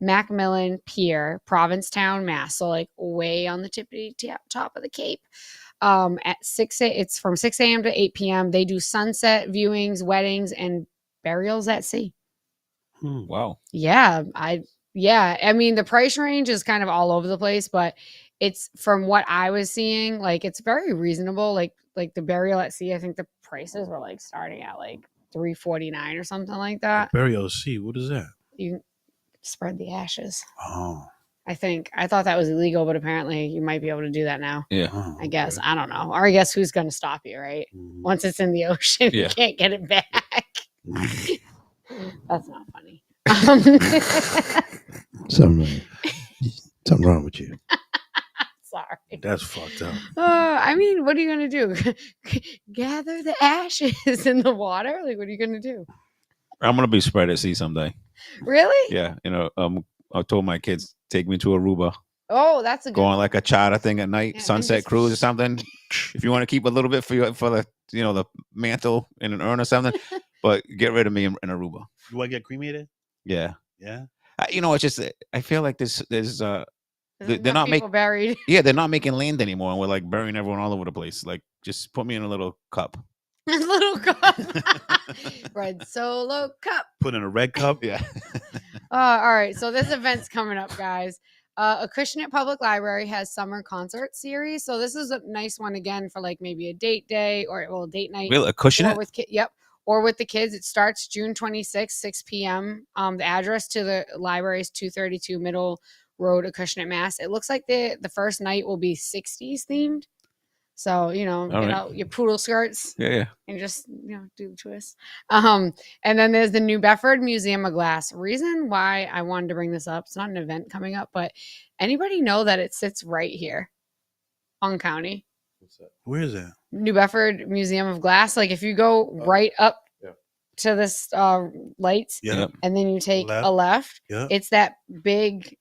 Macmillan Pier, Provincetown, Mass. So like way on the tippity top of the Cape. At it's from 6 a.m. to 8 p.m. They do sunset viewings, weddings, and burials at sea. Wow. Yeah, I mean, the price range is kind of all over the place, but it's, from what I was seeing, like it's very reasonable. Like the burial at sea, I think the prices were like starting at like $349 or something like that. Burial at sea. What is that? You can spread the ashes. Oh. I thought that was illegal, but apparently you might be able to do that now. Yeah. Oh, I guess. okay. I don't know. Or I guess who's going to stop you, right? Mhm. Once it's in the ocean, Yeah. you can't get it back. That's not funny. Something wrong with you. Sorry. That's fucked up. I mean, what are you going to do? Gather the ashes in the water? Like, what are you going to do? I'm gonna be spread at sea someday. Really? Yeah. I told my kids, take me to Aruba. Oh, that's a good Go on one. like a charter thing at night, Yeah, and sunset just- cruise or something. If you want to keep a little bit for the the mantle in an urn or something, but get rid of me in Aruba. You want to get cremated? Yeah. Yeah. It's just, I feel like there's There's they're enough not people buried. yeah, they're not making land anymore, and we're like burying everyone all over the place. Like, just put me in a little cup. Little cup. Red Solo cup. Put in a red cup. Yeah. All right. So this event's coming up, guys. Acushnet Public Library has summer concert series. So this is a nice one again for like maybe a date day or date night. Really, a cushion Or it? with yep. Or with the kids. It starts June 26th, 6 p.m. The address to the library is 232 Middle Road, Acushnet, Mass. It looks like the first night will be 60s themed. So, get right. out your poodle skirts Yeah. and just, do the twist. And then there's the New Bedford Museum of Glass. Reason why I wanted to bring this up, it's not an event coming up, but anybody know that it sits right here on County? Where is that? New Bedford Museum of Glass. Like if you go right up to this lights Yeah. Yep. and then you take Left. a left, Yeah. it's that big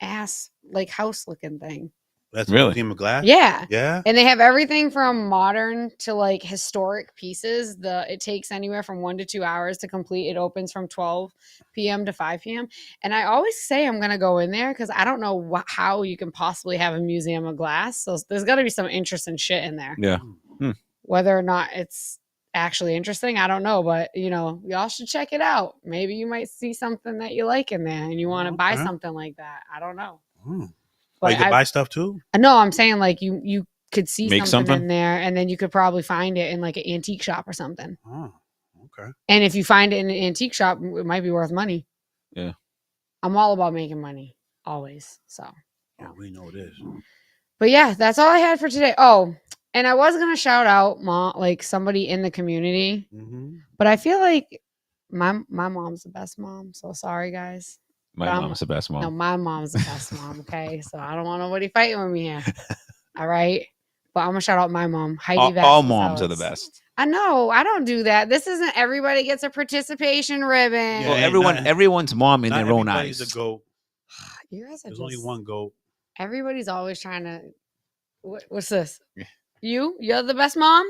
ass like house looking thing. That's Really? Museum of Glass? Yeah. Yeah. And they have everything from modern to like historic pieces. It takes anywhere from 1 to 2 hours to complete. It opens from 12 p.m. to 5 p.m. And I always say I'm going to go in there because I don't know how you can possibly have a museum of glass. So there's got to be some interesting shit in there. Yeah. Whether or not it's actually interesting, I don't know. But, y'all should check it out. Maybe you might see something that you like in there and you want to buy Okay. something like that. I don't know. Oh, But you can buy stuff too? No, I'm saying like you could see Make something in something? there and then you could probably find it in like an antique shop or something. Oh, okay. And if you find it in an antique shop, it might be worth money. Yeah. I'm all about making money always. So Oh, we know this. But yeah, that's all I had for today. Oh, and I was gonna shout out mom, like somebody in the community, Mm-hmm. but I feel like my mom's the best mom. So sorry, guys. My But mom's the best mom. No, my mom's the best mom. Okay, so I don't want nobody fighting with me here. All right, but I'm gonna shout out my mom, Heidi. All moms are the best. I know. I don't do that. This isn't everybody gets a participation ribbon. Yeah, Well, ain't everyone's mom in Not their own everybody's eyes. a goat. You guys are There's just, only one goat. everybody's always trying to. What's this? You're the best mom.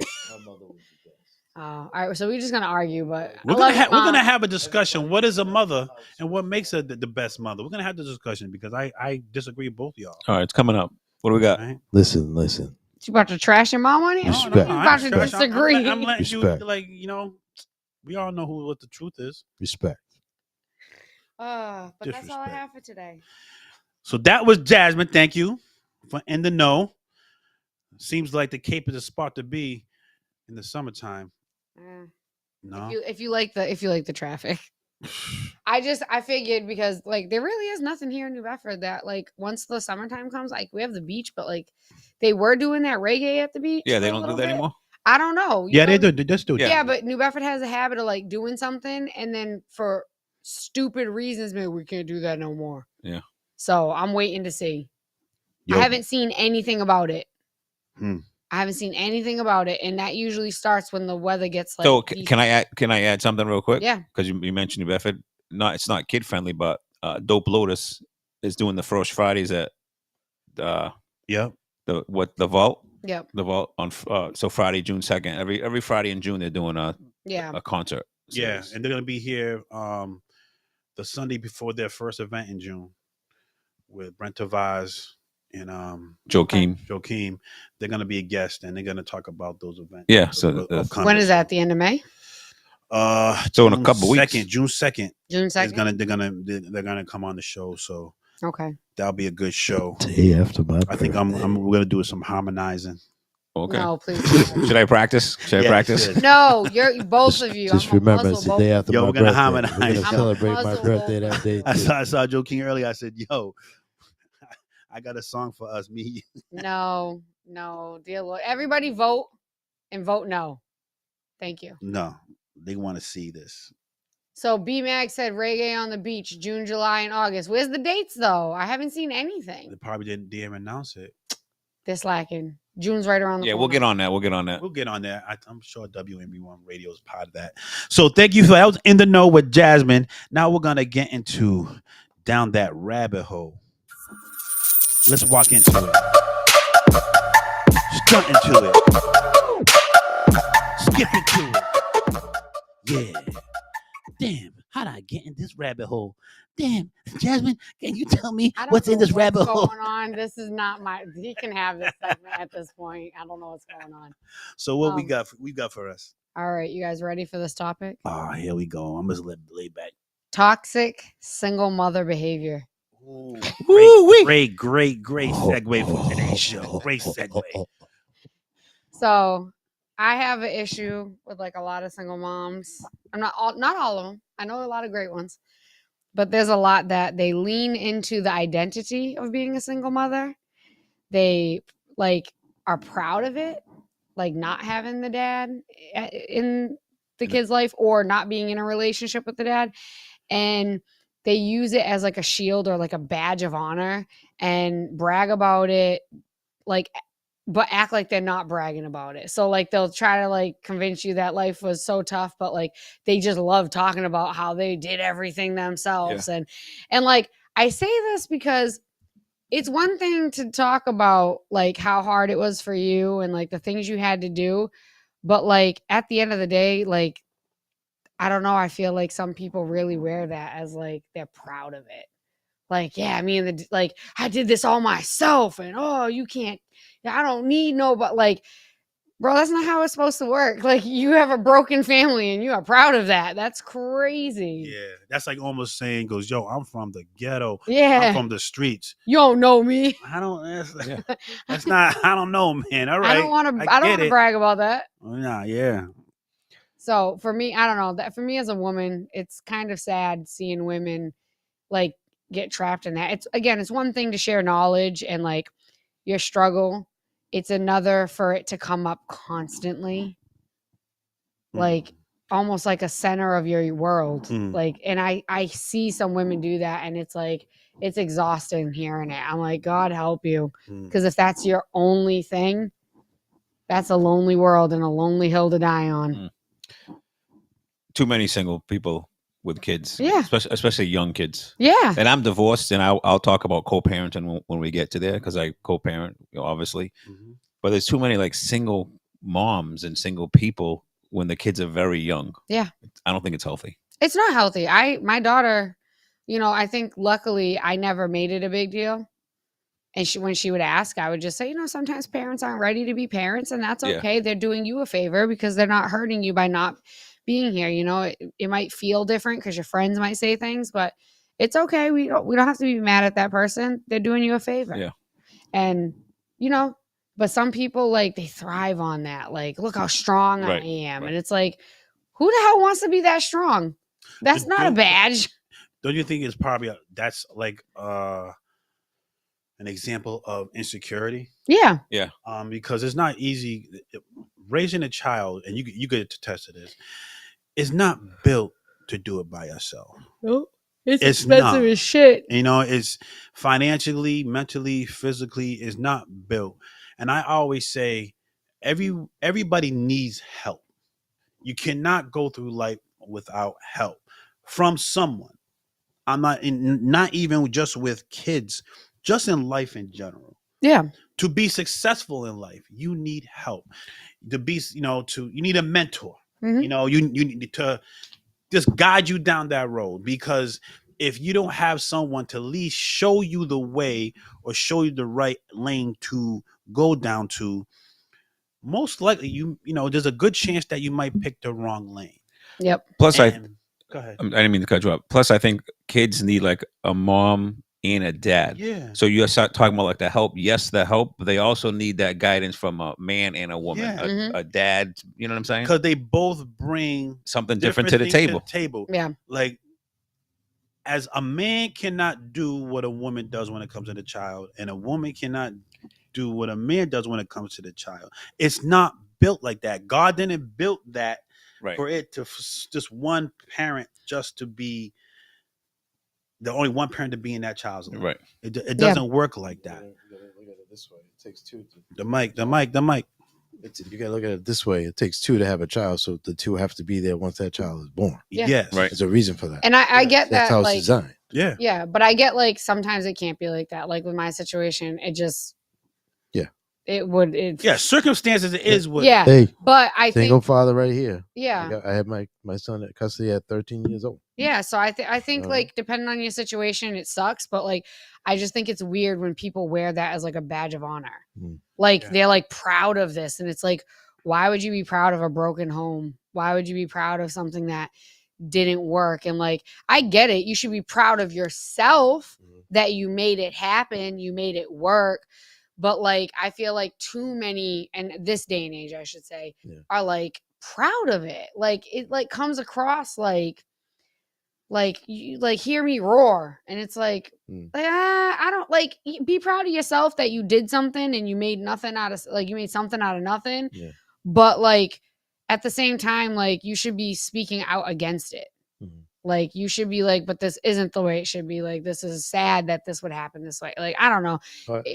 My mother was the best. Oh, all right. So we're just gonna argue, but We're gonna have a discussion. What is a mother, and what makes her the best mother? We're gonna have the discussion because I disagree with both of y'all. All right, it's coming up. What do we got? Right? Listen. You about to trash your mom on it? Respect. No, You I about ain't to trash. disagree? I'm letting Respect. you, like, we all know what the truth is. Respect. But that's all I Disrespect. have for today. So that was Jasmine. Thank you for in the know. Seems like the Cape is a spot to be in the summertime. No. If you like the traffic. I figured because like there really is nothing here in New Bedford that like once the summertime comes, like we have the beach, but like they were doing that reggae at the beach. Yeah, they for a don't do little that bit. anymore. I don't know. Yeah, they do. They just do. Yeah, but New Bedford has a habit of like doing something and then for stupid reasons, maybe we can't do that no more. Yeah. So I'm waiting to see. Yo. I haven't seen anything about it. Hmm. I haven't seen anything about it, and that usually starts when the weather gets like. So can I add something real quick? Yeah. Because you mentioned New Bedford. It's not kid friendly, but Dope Lotus is doing the first Fridays at Yep. the vault. Yep. The vault on so Friday, June 2nd. Every Friday in June they're doing a concert. Yeah, series. and they're gonna be here the Sunday before their first event in June with Brent Tavaz and Joakim. They're gonna be a guest and they're gonna talk about those events. Yeah. So when is that? The end of May? So in a couple weeks. June 2nd. June 2nd. They're gonna come on the show. So okay, that'll be a good show. Day after my I think we're gonna do some harmonizing. Okay. No, please. Should I practice? Should I practice? No, you're both of you. Just remember, it's the day after Yo, my we're gonna birthday. harmonize. We're gonna I'm celebrate my muzzle birthday both. that day. I saw Joakim earlier. I said, "Yo, I got a song for us, me." No, dear Lord. Everybody vote and vote no. Thank you. No, they want to see this. So B-Mag said reggae on the beach, June, July, and August. Where's the dates though? I haven't seen anything. They probably didn't announce it. They're slacking. June's right around the corner. We'll get on that. We'll get on there. I'm sure WMB1 Radio is part of that. So thank you for that. Was in the know with Jasmine. Now we're gonna get into down that rabbit hole. Let's walk into it. Stunt into it. Skip into it. Yeah. Damn, how did I get in this rabbit hole? Damn, Jasmine, can you tell me what's in this rabbit hole? Going on? This is not my. He can have this segment at this point. I don't know what's going on. So what we got for us? All right, you guys ready for this topic? Oh, here we go. I'm just lay back. Toxic single mother behavior. Ooh, great segue for today's show. Great segue. So I have an issue with like a lot of single moms. I'm not all of them. I know a lot of great ones, but there's a lot that they lean into the identity of being a single mother. They like are proud of it, like not having the dad in the kid's life or not being in a relationship with the dad, and they use it as like a shield or like a badge of honor and brag about it, like, but act like they're not bragging about it. So like they'll try to like convince you that life was so tough, but like they just love talking about how they did everything themselves. Yeah. And like I say this because it's one thing to talk about like how hard it was for you and like the things you had to do, but like at the end of the day, like I don't know, I feel like some people really wear that as like they're proud of it. Like, yeah, I mean, like I did this all myself and oh, you can't, I don't need no, but like, bro, that's not how it's supposed to work. Like you have a broken family and you are proud of that. That's crazy. Yeah. That's like almost saying goes, yo, I'm from the ghetto. Yeah. I'm from the streets. You don't know me. That's not, I don't know, man. All right. I don't want to brag about that. Nah, yeah. So for me, I don't know that for me as a woman, it's kind of sad seeing women like get trapped in that. It's one thing to share knowledge and like your struggle. It's another for it to come up constantly, like almost like a center of your world. Like, and I see some women do that, and it's like it's exhausting hearing it. I'm like, God help you, because if that's your only thing, that's a lonely world and a lonely hill to die on. Too many single people with kids, especially young kids. Yeah, and I'm divorced, and I'll talk about co-parenting when we get to there, because I co-parent, obviously. But there's too many like single moms and single people when the kids are very young. Yeah, I don't think it's healthy. It's not healthy. My daughter, I think luckily I never made it a big deal. And when she would ask, I would just say, sometimes parents aren't ready to be parents, and that's okay. They're doing you a favor because they're not hurting you by not being here. It might feel different because your friends might say things, but it's okay. We don't have to be mad at that person. They're doing you a favor. Yeah. And, but some people like they thrive on that. Like, look how strong I am. And it's like, who the hell wants to be that strong? That's not a badge. Don't you think it's probably that's like an example of insecurity? Yeah. Yeah. Because it's not easy raising a child, and you get to test of this. It's not built to do it by yourself. Nope. It's expensive as shit. It's financially, mentally, physically, is not built. And I always say everybody needs help. You cannot go through life without help from someone. I'm not even just with kids, just in life in general. Yeah. To be successful in life, you need help. To be, you need a mentor. You need to just guide you down that road, because if you don't have someone to at least show you the way or show you the right lane to go down to, most likely there's a good chance that you might pick the wrong lane. Yep. Plus, go ahead. I didn't mean to cut you up. Plus, I think kids need like a mom and a dad. Yeah. So you start talking about like the help. Yes, the help, but they also need that guidance from a man and a woman, a dad. You know what I'm saying? Because they both bring something different to the table. Yeah. Like, as a man cannot do what a woman does when it comes to the child, and a woman cannot do what a man does when it comes to the child. It's not built like that. God didn't build that for it to just one parent just to be the only one parent to be in that child's life. Right. It doesn't work like that. You gotta look at it this way. It takes two. The mic. You gotta look at it this way. It takes two to have a child, so the two have to be there once that child is born. Yeah. Yes. Right. There's a reason for that. And I get that. That's how it's like, designed. Yeah. Yeah. But I get like sometimes it can't be like that. Like with my situation, it just. Yeah. It would. Circumstances is what. Yeah. Hey, but I single think. father right here. Yeah. I had my son at custody at 13 years old. Yeah. So I think like depending on your situation, it sucks. But like, I just think it's weird when people wear that as like a badge of honor. Like they're like proud of this. And it's like, why would you be proud of a broken home? Why would you be proud of something that didn't work? And like, I get it. You should be proud of yourself that you made it happen. You made it work. But like, I feel like too many, and this day and age, I should say, are like proud of it. Like it like comes across like you like hear me roar. And it's like, I don't like, be proud of yourself that you did something and you made nothing out of, like you made something out of nothing. Yeah. But like at the same time, like you should be speaking out against it. Like you should be like, but this isn't the way it should be. Like, this is sad that this would happen this way. Like, I don't know.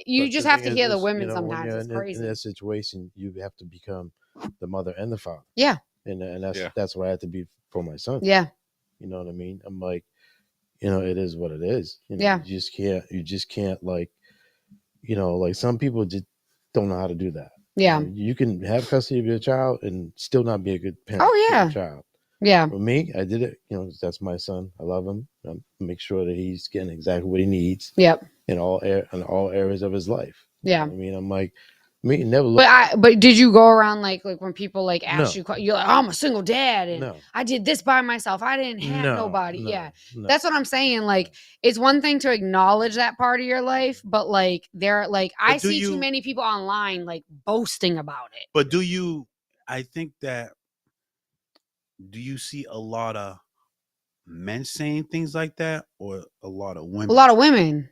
You just have to hear the women sometimes. It's crazy. In that situation, you have to become the mother and the father. Yeah. And that's what I had to be for my son. Yeah. You know what I mean? I'm like, it is what it is. You just can't like, like some people just don't know how to do that. Yeah. You can have custody of your child and still not be a good parent to your child. Yeah. For me, I did it. That's my son. I love him. I make sure that he's getting exactly what he needs. Yep. In all areas of his life. Yeah. I mean, I'm like, never look. But did you go around like when people like ask you, you're like, oh, I'm a single dad and I did this by myself. I didn't have nobody. That's what I'm saying. Like, it's one thing to acknowledge that part of your life, but like I see too many people online like boasting about it. But I think that, do you see a lot of men saying things like that, or a lot of women? A lot of women.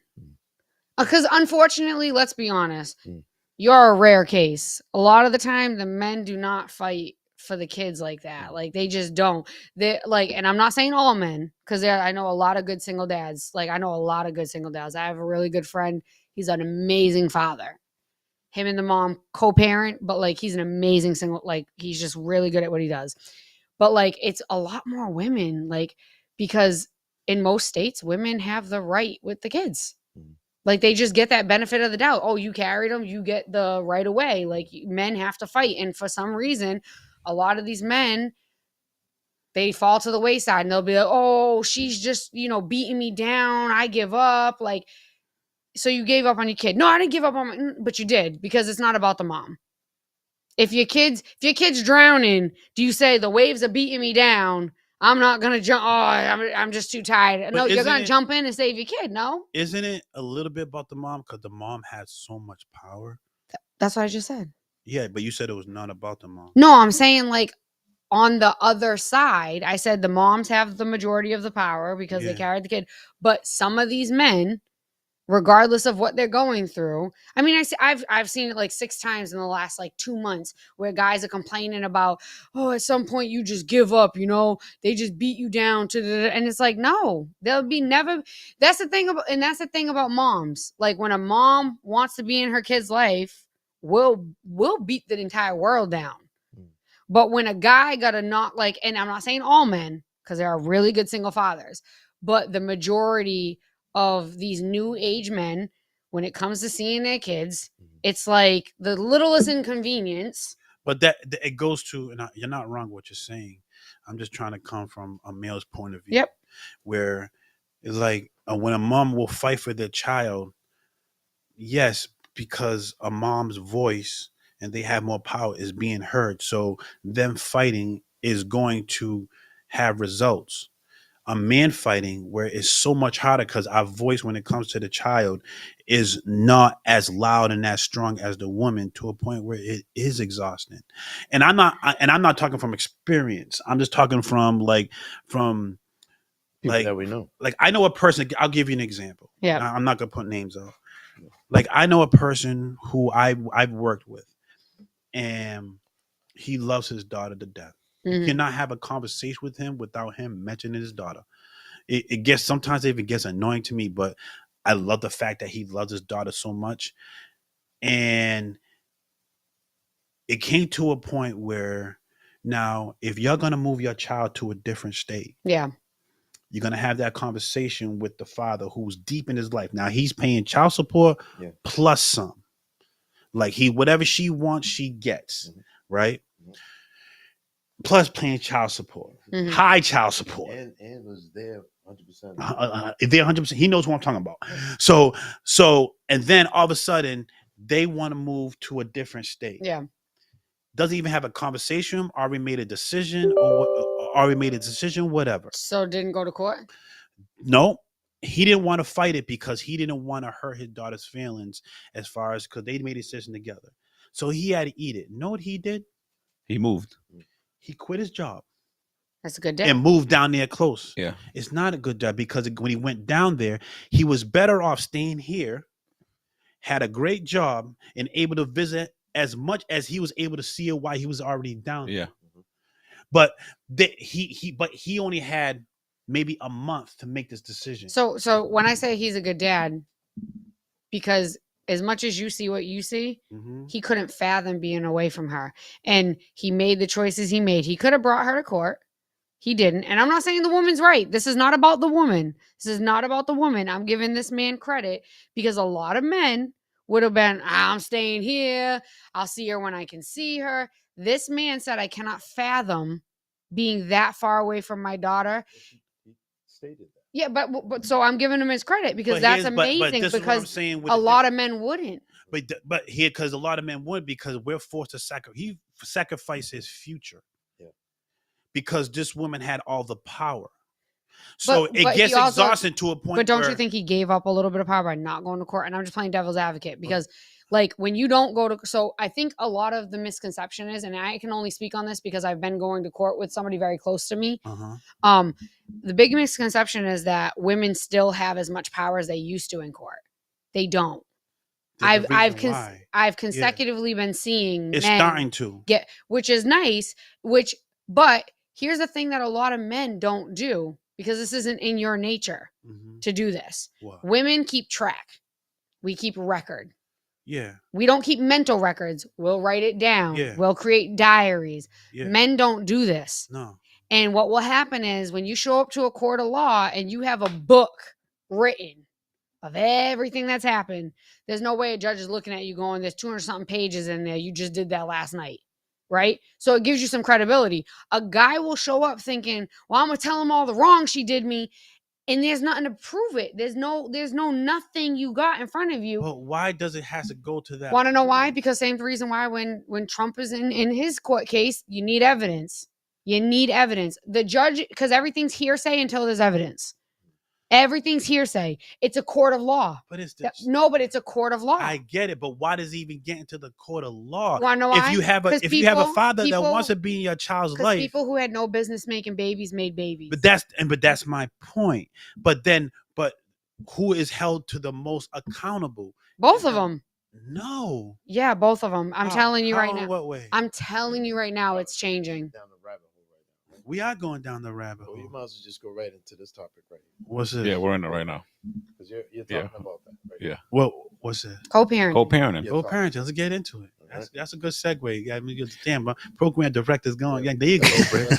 Because unfortunately, let's be honest, Mm. you're a rare case. A lot of the time, the men do not fight for the kids like that. Like they just don't. They like, and I'm not saying all men, because I know a lot of good single dads. Like I know a lot of good single dads. I have a really good friend. He's an amazing father. Him and the mom co-parent, but like he's an amazing single. Like he's just really good at what he does. But like it's a lot more women, like because in most states, women have the right with the kids. Like they just get that benefit of the doubt. Oh, you carried them, you get the right away. Like men have to fight. And for some reason, a lot of these men, they fall to the wayside and they'll be like, oh, she's just, beating me down. I give up. Like, so you gave up on your kid. No, I didn't give up on my, but you did, because it's not about the mom. If your kid's drowning, do you say the waves are beating me down? I'm not gonna jump. Oh, I'm just too tired. No, you're gonna jump in and save your kid. No, isn't it a little bit about the mom, because the mom has so much power? that's what I just said. Yeah, but you said it was not about the mom. No, I'm saying like on the other side, I said the moms have the majority of the power because they carried the kid. But some of these men, regardless of what they're going through. I mean, I've seen it like 6 times in the last like 2 months where guys are complaining about, oh, at some point you just give up, they just beat you down and it's like, no, there'll be never. That's the thing about moms. Like when a mom wants to be in her kid's life, we'll beat the entire world down. But when a guy got a not like, and I'm not saying all men, because there are really good single fathers, but the majority of these new age men, when it comes to seeing their kids, it's like the littlest inconvenience. But that it goes to, and you're not wrong what you're saying. I'm just trying to come from a male's point of view. Yep. Where it's like when a mom will fight for their child, yes, because a mom's voice and they have more power is being heard. So them fighting is going to have results. A man fighting, where it's so much harder because our voice when it comes to the child is not as loud and as strong as the woman, to a point where it is exhausting. And I'm not talking from experience. I'm just talking from people that we know. Like I know a person. I'll give you an example. Yeah. I'm not gonna put names out. Like I know a person who I've worked with, and he loves his daughter to death. You cannot have a conversation with him without him mentioning his daughter. It gets, sometimes it even gets annoying to me, but I love the fact that he loves his daughter so much. And it came to a point where now, if you're gonna move your child to a different state, yeah, you're gonna have that conversation with the father who's deep in his life. Now he's paying child support plus some. Like whatever she wants, she gets, right? Plus paying child support, high child support, and was there 100%. They're 100%. He knows what I'm talking about. So, and then all of a sudden they want to move to a different state. Yeah, doesn't even have a conversation. Already made a decision, or already made a decision, whatever. So didn't go to court. No, he didn't want to fight it because he didn't want to hurt his daughter's feelings, as far as because they made a decision together. So he had to eat it. Know what he did? He moved. He quit his job. That's a good day. And moved down there close. Yeah. It's not a good job because when he went down there, he was better off staying here, had a great job, and able to visit as much as he was able to see her while he was already down there. Yeah. But he only had maybe a month to make this decision. So when I say he's a good dad, because as much as you see what you see, he couldn't fathom being away from her. And he made the choices he made. He could have brought her to court. He didn't. And I'm not saying the woman's right. This is not about the woman. This is not about the woman. I'm giving this man credit because a lot of men would have been, I'm staying here. I'll see her when I can see her. This man said, I cannot fathom being that far away from my daughter. He stated that. Yeah, but so I'm giving him his credit because that's amazing, because a lot of men wouldn't. But here, because a lot of men would, because we're forced to sacrifice his future. Yeah. Because this woman had all the power. So it gets exhausting to a point. But don't you think he gave up a little bit of power by not going to court? And I'm just playing devil's advocate because Like when you don't go to, so I think a lot of the misconception is, and I can only speak on this because I've been going to court with somebody very close to me. The big misconception is that women still have as much power as they used to in court. They don't. I've consecutively been seeing it's men starting to get, which is nice, but here's the thing that a lot of men don't do, because this isn't in your nature to do this. What? Women keep track. We keep a record. Yeah. We don't keep mental records. We'll write it down. Yeah. We'll create diaries. Yeah. Men don't do this. No. And what will happen is when you show up to a court of law and you have a book written of everything that's happened, there's no way a judge is looking at you going, there's 200 something pages in there. You just did that last night. Right? So it gives you some credibility. A guy will show up thinking, well, I'm going to tell him all the wrong she did me. And there's nothing to prove it. There's no nothing you got in front of you. But why does it have to go to that? Want to know why? Because same reason why when Trump is in his court case, you need evidence. You need evidence. The judge, because everything's hearsay until there's evidence. Everything's hearsay. It's a court of law. But it's but it's a court of law. I get it, but why does it even get into the court of law? Want to know why? If you have a father that wants to be in your child's life, people who had no business making babies made babies. But that's my point. But who is held to the most accountable? Both of them. No. Yeah, both of them. I'm telling you right now. In what way? I'm telling you right now, it's changing. Down the rabbit hole right now. We are going down the rabbit hole. You might as well just go right into this topic right here. What's it? Yeah, we're in it right now. Because you're talking about that. Right? Yeah. What's it? Co-parenting. Co-parenting. Co-parenting. Let's get into it. That's a good segue. I mean, damn, my program director's going. Yeah, there you go, Brett.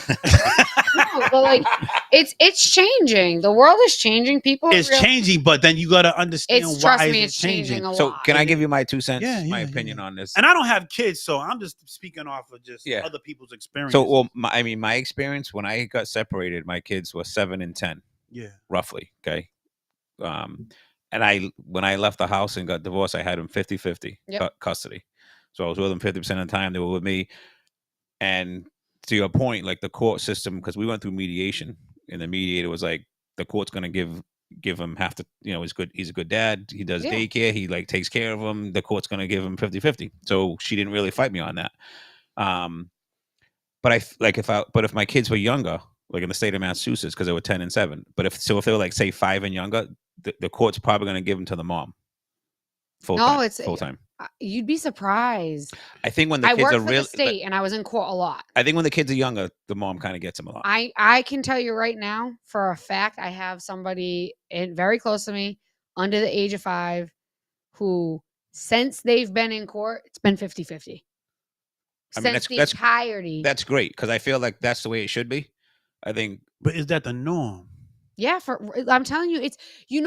No, but like it's changing. The world is changing. People it's changing, but then you got to understand why it's changing. A lot. So can I give you my 2 cents, my opinion on this? And I don't have kids, so I'm just speaking off of just other people's experience. So, well, my experience when I got separated, my kids were 7 and 10. Yeah, roughly. Okay. And when I left the house and got divorced, I had them 50-50 custody. So I was with them 50% of the time. They were with me. And to your point, like the court system, because we went through mediation, and the mediator was like, the court's going to give him half the, he's good. He's a good dad. He does daycare. He like takes care of him. The court's going to give him 50-50. So she didn't really fight me on that. But if my kids were younger, like in the state of Massachusetts, because they were 10 and 7. But if they were like, say, 5 and younger, the court's probably going to give them to the mom. Full time. You'd be surprised. I think when the kids are real, the state, and I was in court a lot. I think when the kids are younger, the mom kind of gets them a lot. I can tell you right now, for a fact, I have somebody very close to me, under the age of 5, who, since they've been in court, it's been 50-50. I mean, the entirety. That's great, because I feel like that's the way it should be. I think. But is that the norm? Yeah, I'm telling you, it's the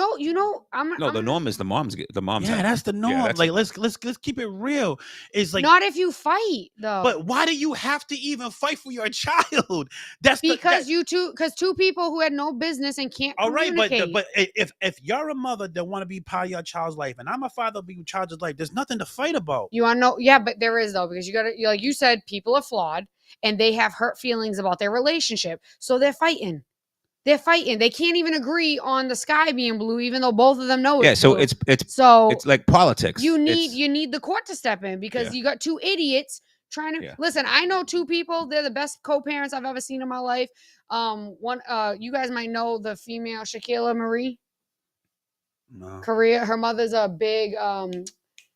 norm is the mom's. Yeah, that's the norm. Yeah, like let's keep it real. It's like not if you fight though. But why do you have to even fight for your child? That's because two people who had no business and can't. All right, but if you're a mother that want to be part of your child's life, and I'm a father being child's life, there's nothing to fight about. You want to know? Yeah, but there is though, because you got to, like you said, people are flawed and they have hurt feelings about their relationship, so they're fighting. They're fighting. They can't even agree on the sky being blue, even though both of them know it's blue. It's like politics. You need the court to step in, because you got two idiots trying to listen. I know 2 people. They're the best co-parents I've ever seen in my life. One, you guys might know the female Shaquilla Marie. No. Korea. Her mother's a big.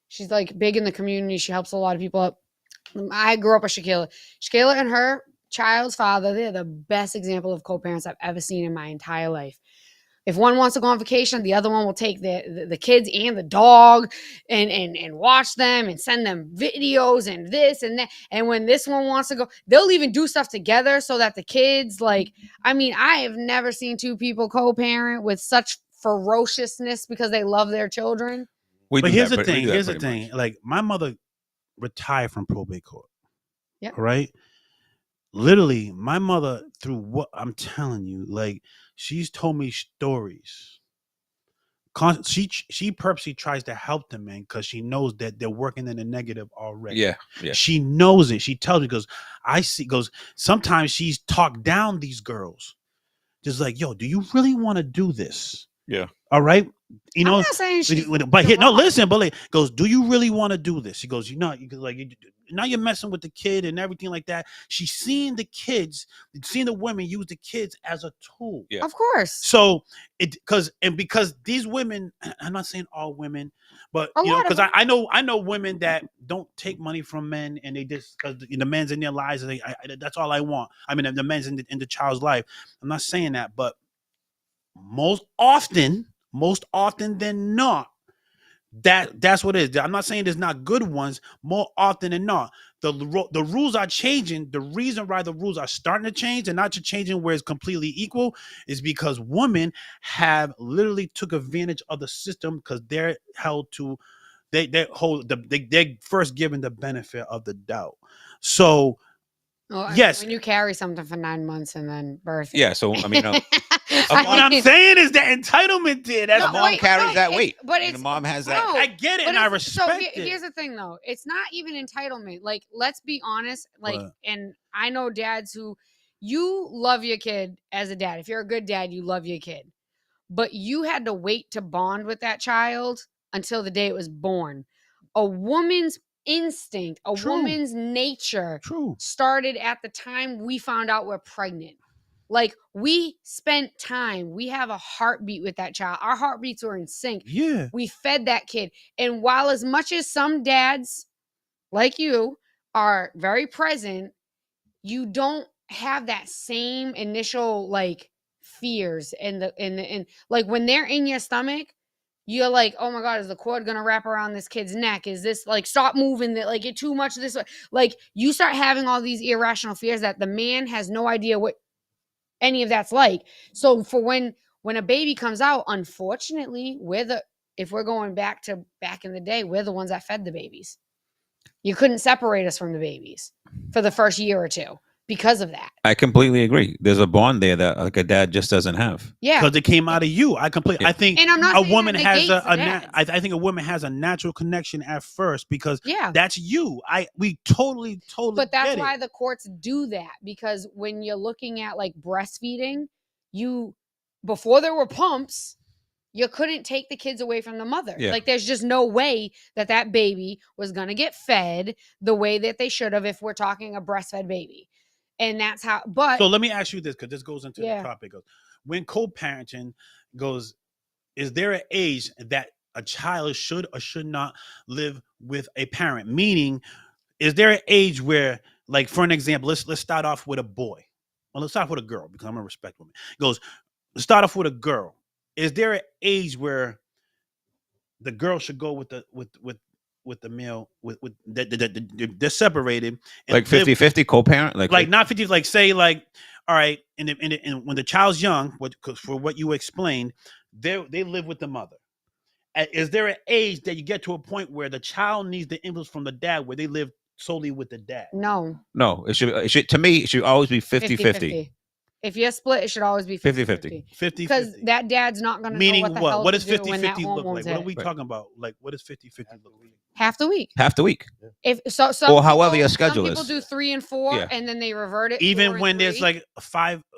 She's like big in the community. She helps a lot of people up. I grew up with Shaquilla. Shaquilla and her child's father, they're the best example of co-parents I've ever seen in my entire life. If one wants to go on vacation, the other one will take the kids and the dog and watch them and send them videos and this and that. And when this one wants to go, they'll even do stuff together so that the kids, I have never seen 2 people co-parent with such ferociousness because they love their children. But here's the thing. Like, my mother retired from probate court. Yeah. Right? Literally, my mother, through what I'm telling you, like, she's told me stories. She purposely tries to help them, man, because she knows that they're working in the negative already. Yeah. She knows it. She tells me, sometimes she's talked down these girls. Just like, yo, do you really want to do this? Yeah. All right. you I'm know, not saying she's but here, no, wrong. listen, but like, goes, do you really want to do this? She goes, you know, now you're messing with the kid and everything like that. She's seeing the kids, seeing the women use the kids as a tool. Yeah. Of course. So because these women, I'm not saying all women, but A you know, lot of because them. I know women that don't take money from men and they just because the men's in their lives and that's all I want. I mean, the men's in the child's life. I'm not saying that, but most often than not, that's what it is. I'm not saying there's not good ones. More often than not, the rules are changing. The reason why the rules are starting to change and not to changing where it's completely equal is because women have literally took advantage of the system because they're held to they're first given the benefit of the doubt. So Well, I mean, yes, when you carry something for 9 months and then birth. Yeah, so I mean, what I'm saying is that entitlement there. That's the mom carries that weight. But I mean, the mom has that. I get it but and I it's- respect so it. here's the thing, though. It's not even entitlement. Like, let's be honest. Like, What? and I know dads who you love your kid as a dad. If you're a good dad, you love your kid. But you had to wait to bond with that child until the day it was born. A woman's instinct, a True. woman's nature True. started at the time we found out we're pregnant. Like, we spent time, we have a heartbeat with that child. Our heartbeats were in sync. Yeah. We fed that kid. And while as much as some dads like you are very present, you don't have that same initial like fears and like when they're in your stomach, you're like, oh my God, is the cord gonna wrap around this kid's neck? Is this like, stop moving that, like, get too much of this way? Like, you start having all these irrational fears that the man has no idea what any of that's like. So for when a baby comes out, unfortunately, if we're going back in the day, we're the ones that fed the babies. You couldn't separate us from the babies for the first year or two because of that. I completely agree. There's a bond there that like a dad just doesn't have. Yeah, because it came out of you. I think and I'm not a saying woman that has negates the a dads. I think a woman has a natural connection at first because Yeah, that's you. We totally but that's get why it. the courts do that, because when you're looking at like breastfeeding, before there were pumps, you couldn't take the kids away from the mother. Yeah. Like, there's just no way that baby was going to get fed the way that they should have if we're talking a breastfed baby. And that's how, but So let me ask you this, because this goes into Yeah. the topic of when co-parenting goes, is there an age that a child should or should not live with a parent? Meaning, is there an age where, like, for an example, let's start off with a boy. Well, let's start off with a girl because I'm gonna respect women. Goes, let's start off with a girl. Is there an age where the girl should go with the male they're separated and Like 50-50 co-parent? like not 50, like say like, all right, and when the child's young, because for what you explained, they live with the mother. Is there an age that you get to a point where the child needs the influence from the dad where they live solely with the dad? no, No, it should to me, it should always be 50-50. If you're split, it should always be 50-50. 50-50. Because that dad's not going to know Meaning what the what? hell What to does do when that 50-50 look hormone's like? What are hit. we talking about? Like, what does 50-50 look like? Half the week. Half the week. If so, Or however your schedule some people is. do 3 and 4, Yeah. and then they revert it. 4 Even and when there's 3. like a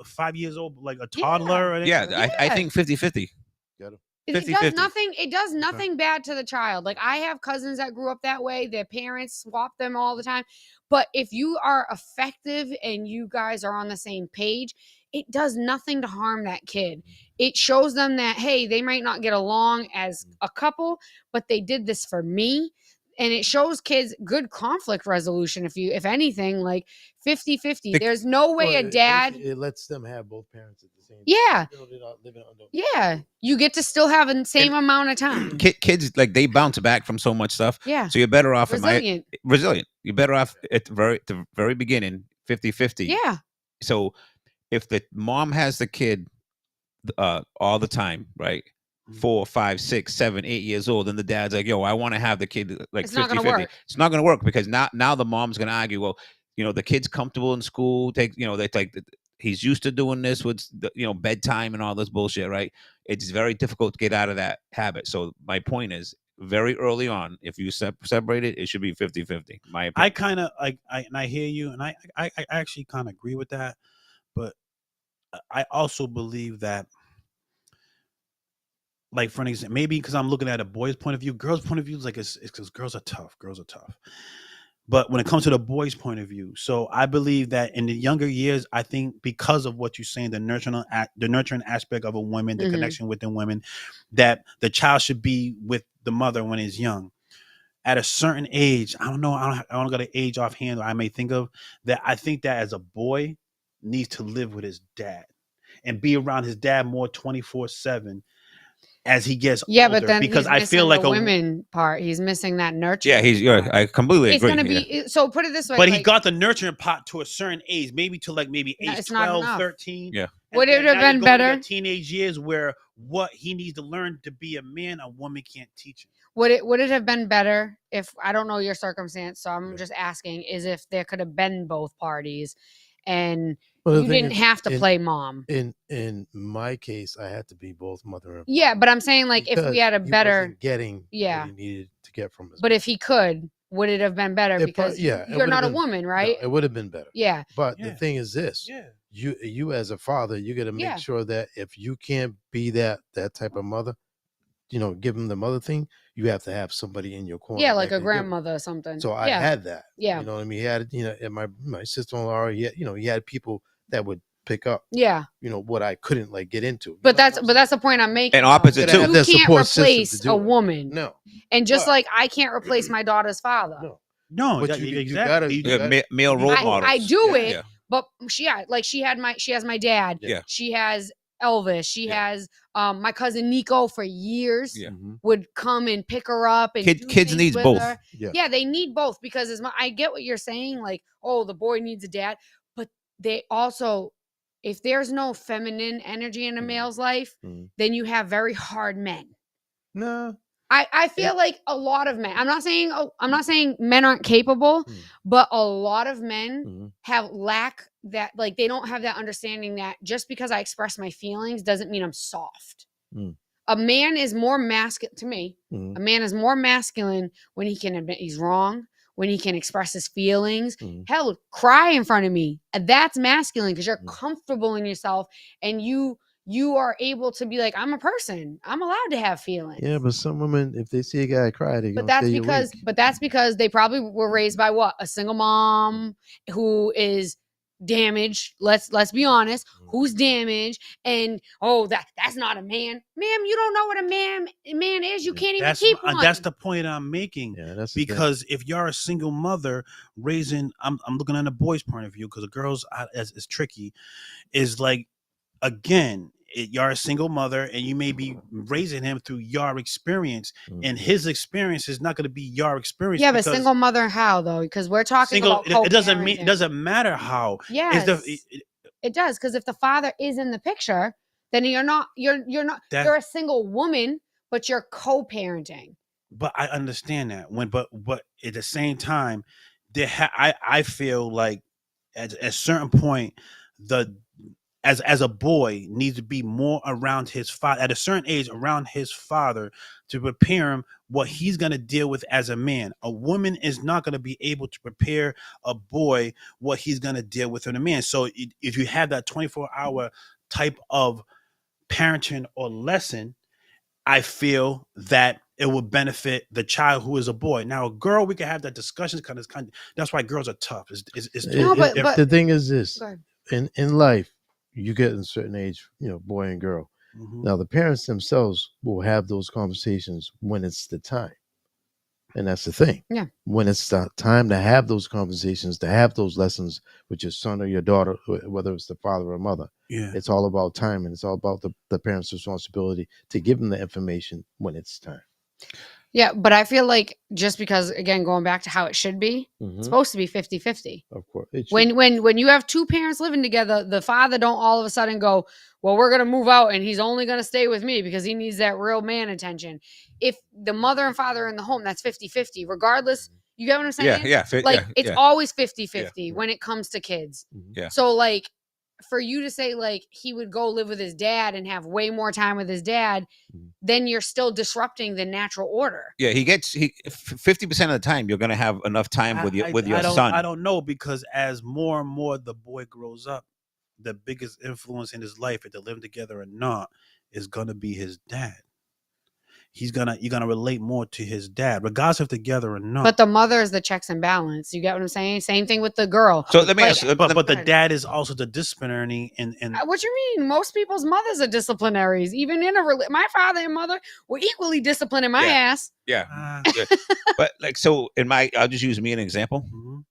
5 years old, like a toddler. Or anything Yeah, like that? I think 50-50. It 50-50. does nothing. It does nothing bad to the child. Like, I have cousins that grew up that way. Their parents swap them all the time. But if you are effective and you guys are on the same page, it does nothing to harm that kid. It shows them that, hey, they might not get along as a couple, but they did this for me. And it shows kids good conflict resolution. If anything, like 50-50. There's no way a dad. It lets them have both parents at the same time. Yeah. They're not living under. Yeah. You get to still have the same amount of time. Kids, like, they bounce back from so much stuff. Yeah. So you're better off Resilient. resilient. You're better off at the very beginning, 50-50. Yeah. So if the mom has the kid all the time, right? 4, 5, 6, 7, 8 years old, and the dad's like, yo, I want to have the kid like It's not gonna 50-50. work. It's not going to work because now the mom's going to argue, well, the kid's comfortable in school, they like he's used to doing this with bedtime and all this bullshit, right? It's very difficult to get out of that habit. So my point is, very early on, if you separate it, it should be 50-50. My opinion. I kind of I hear you, and I actually kind of agree with that, but I also believe that like for an example, maybe because I'm looking at a boy's point of view, girls' point of view is like it's because girls are tough. Girls are tough. But when it comes to the boys' point of view, so I believe that in the younger years, I think because of what you're saying, the nurturing aspect of a woman, the connection with the women, that the child should be with the mother when he's young. At a certain age, I don't know, I don't got an age offhand I may think of that. I think that as a boy needs to live with his dad and be around his dad more 24/7 as he gets Yeah, older, but then because he's I missing feel like the women part. He's missing that nurturing. Yeah, I completely It's agree. gonna be so. Put it this way, but he like, got the nurturing pot to a certain age, maybe to like maybe no, age it's not 12, enough. 13. Yeah. Would it And have now you're been going to your better? teenage years where what he needs to learn to be a man, a woman can't teach him. Would it have been better if, I don't know your circumstance, so I'm just asking, is if there could have been both parties and Well, you didn't have to play mom. In my case, I had to be both mother and father. Yeah, but I'm saying like if we had a He better wasn't getting yeah, what he needed to get from his but mother. if he could, would it have been better? Because you're not a woman, right? No, it would have been better. Yeah. But the thing is this: you as a father, you got to make sure that if you can't be that type of mother, give him the mother thing, you have to have somebody in your corner. Yeah, like a grandmother or something. So I had that. Yeah. You know what I mean? He had, and my sister-in-law, he had people that would pick up. Yeah. What I couldn't like get into. But that's the point I'm making. And opposite too. You can't replace a woman. No. And just like I can't replace my daughter's father. No, but exactly. you gotta male role models. I do it, but she has my dad. Yeah. She has Elvis. She has my cousin Nico for years. Yeah. Would come and pick her up and kids needs both. her. Yeah, they need both because I get what you're saying. Like, oh, the boy needs a dad, but they also, if there's no feminine energy in a male's life, then you have very hard men. No. I feel like a lot of men, I'm not saying men aren't capable, but a lot of men lack that, like, they don't have that understanding that just because I express my feelings doesn't mean I'm soft. A man is more masculine to me. A man is more masculine when he can admit he's wrong, when he can express his feelings. Hell, cry in front of me. That's masculine because you're comfortable in yourself and you are able to be like, I'm a person. I'm allowed to have feelings. Yeah, but some women, if they see a guy cry, they're gonna say you're weak. But that's because they probably were raised by what? A single mom who is damaged. Let's be honest. Who's damaged? And that's not a man. Ma'am, you don't know what a man is. You can't even keep one. That's the point I'm making. Yeah, that's because if you're a single mother raising, I'm looking at a boy's point of view because the girls is tricky. Is like, again, you're a single mother and you may be raising him through your experience, and his experience is not going to be your experience. Yeah, but single mother how though? Because we're talking about it doesn't matter how. Yes, it does. Because if the father is in the picture, then you're you're a single woman, but you're co-parenting. But I understand that but at the same time, I feel like at a certain point, as a boy needs to be more around his father at a certain age, around his father, to prepare him what he's going to deal with as a man. A woman is not going to be able to prepare a boy what he's going to deal with in a man. So if you have that 24-hour type of parenting or lesson, I feel that it would benefit the child who is a boy. Now, a girl, we can have that discussion that's why girls are tough. The thing is this: in life, you get in a certain age, boy and girl. Now, the parents themselves will have those conversations when it's the time. And that's the thing. Yeah. When it's the time to have those conversations, to have those lessons with your son or your daughter, whether it's the father or mother, it's all about time, and it's all about the parents' responsibility to give them the information when it's time. Yeah, but I feel like just because, again, going back to how it should be, it's supposed to be 50-50. Of course. When you have two parents living together, the father don't all of a sudden go, well, we're going to move out and he's only going to stay with me because he needs that real man attention. If the mother and father are in the home, that's 50-50. Regardless, you get what I'm saying? Yeah. It's always 50-50 when it comes to kids. Yeah. So, like, for you to say, like, he would go live with his dad and have way more time with his dad, then you're still disrupting the natural order. Yeah, 50% of the time you're going to have enough time with your son. I don't know, because as more and more the boy grows up, the biggest influence in his life, if they're living together or not, is going to be his dad. you're gonna relate more to his dad, regardless if together or not. But the mother is the checks and balance. You get what I'm saying? Same thing with the girl. So let me Like, ask. But the dad is also the disciplinary and what you mean? Most people's mothers are disciplinaries. Even in my father and mother were equally disciplining my ass. Yeah. But like, so I'll just use me an example. Mhm.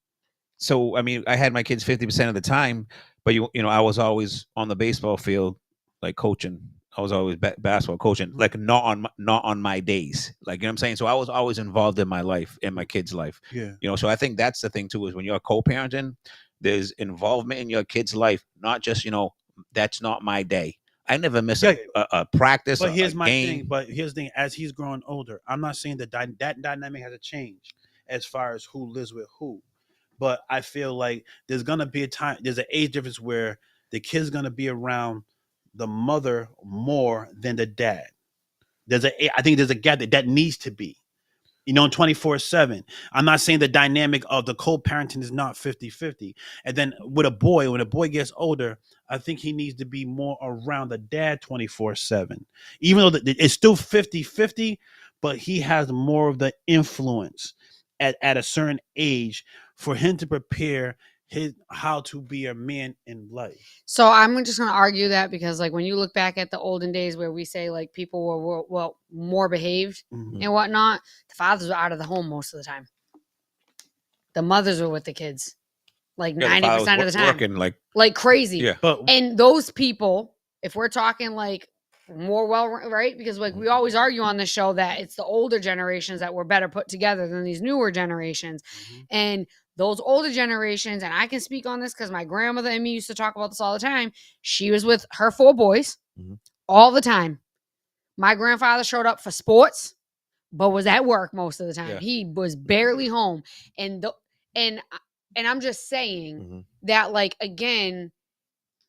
So I mean, I had my kids 50% of the time, but you know, I was always on the baseball field, like coaching. I was always basketball coaching, like not on my days, like, you know what I'm saying. So I was always involved in my life, in my kids' life. Yeah. You know, so I think that's the thing too, is when you're co-parenting, there's involvement in your kid's life, not just, you know, that's not my day. I never miss a practice. But here's my game. thing. But here's the thing: as he's growing older, I'm not saying that that dynamic has to change as far as who lives with who. But I feel like there's gonna be a time. There's an age difference where the kid's gonna be around the mother more than the dad. I think there's a gap that needs to be. You know, 24/7. I'm not saying the dynamic of the co-parenting is not 50-50. And then with a boy, when a boy gets older, I think he needs to be more around the dad 24/7. Even though it's still 50-50, but he has more of the influence at a certain age for him to prepare how to be a man in life. So I'm just going to argue that because, like, when you look back at the olden days where we say like people were more behaved and whatnot, the fathers were out of the home most of the time. The mothers were with the kids, like 90% of the time, working like crazy. Yeah. And those people, if we're talking like more right, because like we always argue on this show that it's the older generations that were better put together than these newer generations, and those older generations, and I can speak on this because my grandmother and me used to talk about this all the time. She was with her 4 boys all the time. My grandfather showed up for sports, but was at work most of the time. He was barely home. And I'm just saying that, like, again,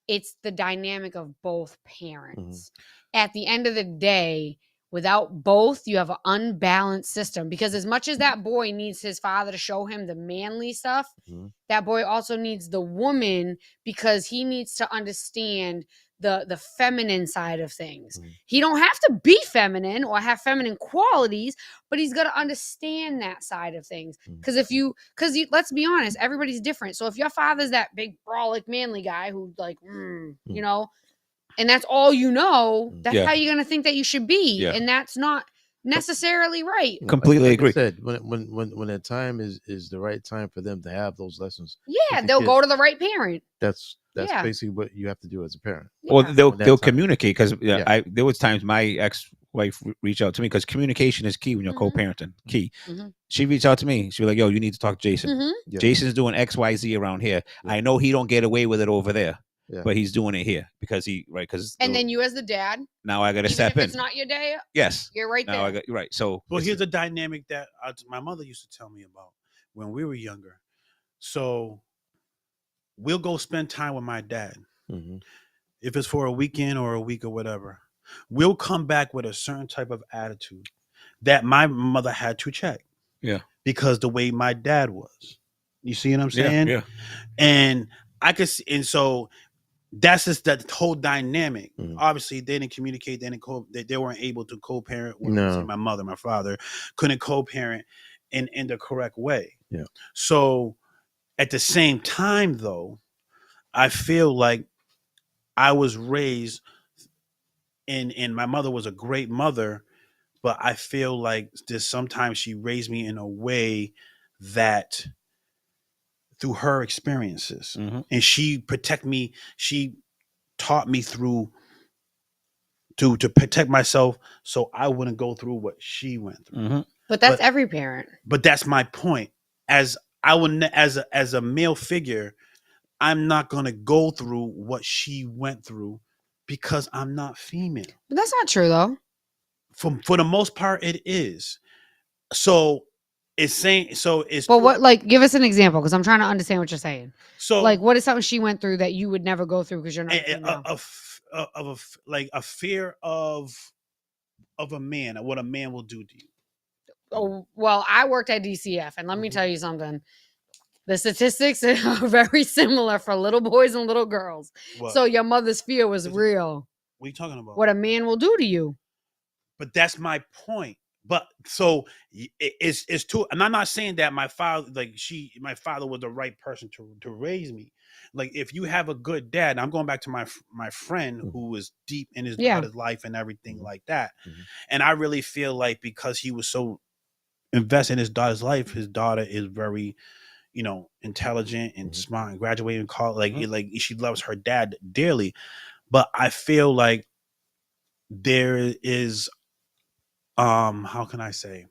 it's the dynamic of both parents. At the end of the day, without both, you have an unbalanced system, because as much as that boy needs his father to show him the manly stuff, that boy also needs the woman, because he needs to understand the feminine side of things. He don't have to be feminine or have feminine qualities, but he's got to understand that side of things. Because let's be honest, everybody's different. So if your father's that big brolic manly guy who like, you know, and that's all you know, that's how you're gonna think that you should be, and that's not necessarily right. Completely agree. I said, when the time is the right time for them to have those lessons, they'll go to the right parent. That's basically what you have to do as a parent. Well, they'll communicate, because there was times my ex-wife reached out to me, because communication is key when you're co-parenting. Key. She reached out to me. She was like, "Yo, you need to talk to Jason. Jason's doing XYZ around here. I know he don't get away with it over there." But he's doing it here because then you as the dad, now I got to step in. It's not your day. Yes, you're right now there. Right. So, well, here's a dynamic that my mother used to tell me about when we were younger. So we'll go spend time with my dad, if it's for a weekend or a week or whatever. We'll come back with a certain type of attitude that my mother had to check. Yeah, because the way my dad was. You see what I'm saying? Yeah. And I could see, and so that's just that whole dynamic. Obviously, they didn't communicate. They weren't able to co-parent. My mother, my father couldn't co-parent in the correct way. Yeah. So at the same time, though, I feel like I was raised, and my mother was a great mother, but I feel like sometimes she raised me in a way that, through her experiences, and she protect me. She taught me through to protect myself, so I wouldn't go through what she went through. But that's every parent. But that's my point. As I would, as a male figure, I'm not gonna go through what she went through because I'm not female. But that's not true, though. For the most part, it is. So it's saying it's. But what, like, give us an example, because I'm trying to understand what you're saying. So, like, what is something she went through that you would never go through because you're not female? A fear of a man, what a man will do to you. Oh, well, I worked at DCF, and let me tell you something. The statistics are very similar for little boys and little girls. What? So your mother's fear was real. What are you talking about? What a man will do to you. But that's my point. But so it's too, and I'm not saying that my father, my father was the right person to raise me. Like, if you have a good dad, I'm going back to my friend who was deep in his daughter's life and everything like that. And I really feel like because he was so invested in his daughter's life, his daughter is very, intelligent and smart and graduating college. Like she loves her dad dearly. But I feel like there is, how can I say,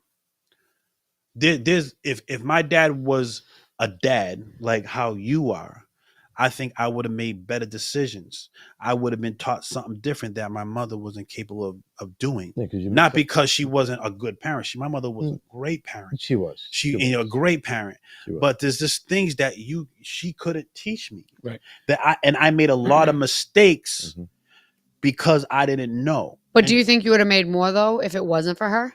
there's if my dad was a dad like how you are, I think I would have made better decisions. I would have been taught something different that my mother wasn't capable of doing. Yeah, Not because she wasn't a good parent. My mother was a great parent. She was. A great parent. But there's just things that she couldn't teach me. Right. I made a lot of mistakes because I didn't know. But do you think you would have made more though if it wasn't for her?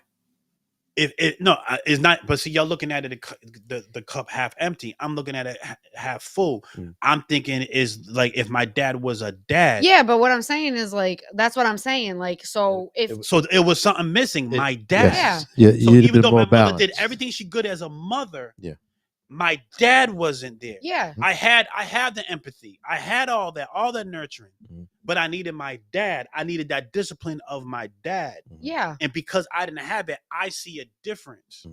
It's not. But see, y'all looking at it, the cup half empty. I'm looking at it half full. I'm thinking is like, if my dad was a dad. Yeah, but what I'm saying is, like, that's what I'm saying. Like, so it was something missing. My dad. Yes. Yeah. So You'd even though my balance. mother did everything she could as a mother. Yeah. My dad wasn't there. Yeah. I had the empathy. I had all that nurturing. But I needed my dad. I needed that discipline of my dad. Yeah. And because I didn't have it, I see a difference.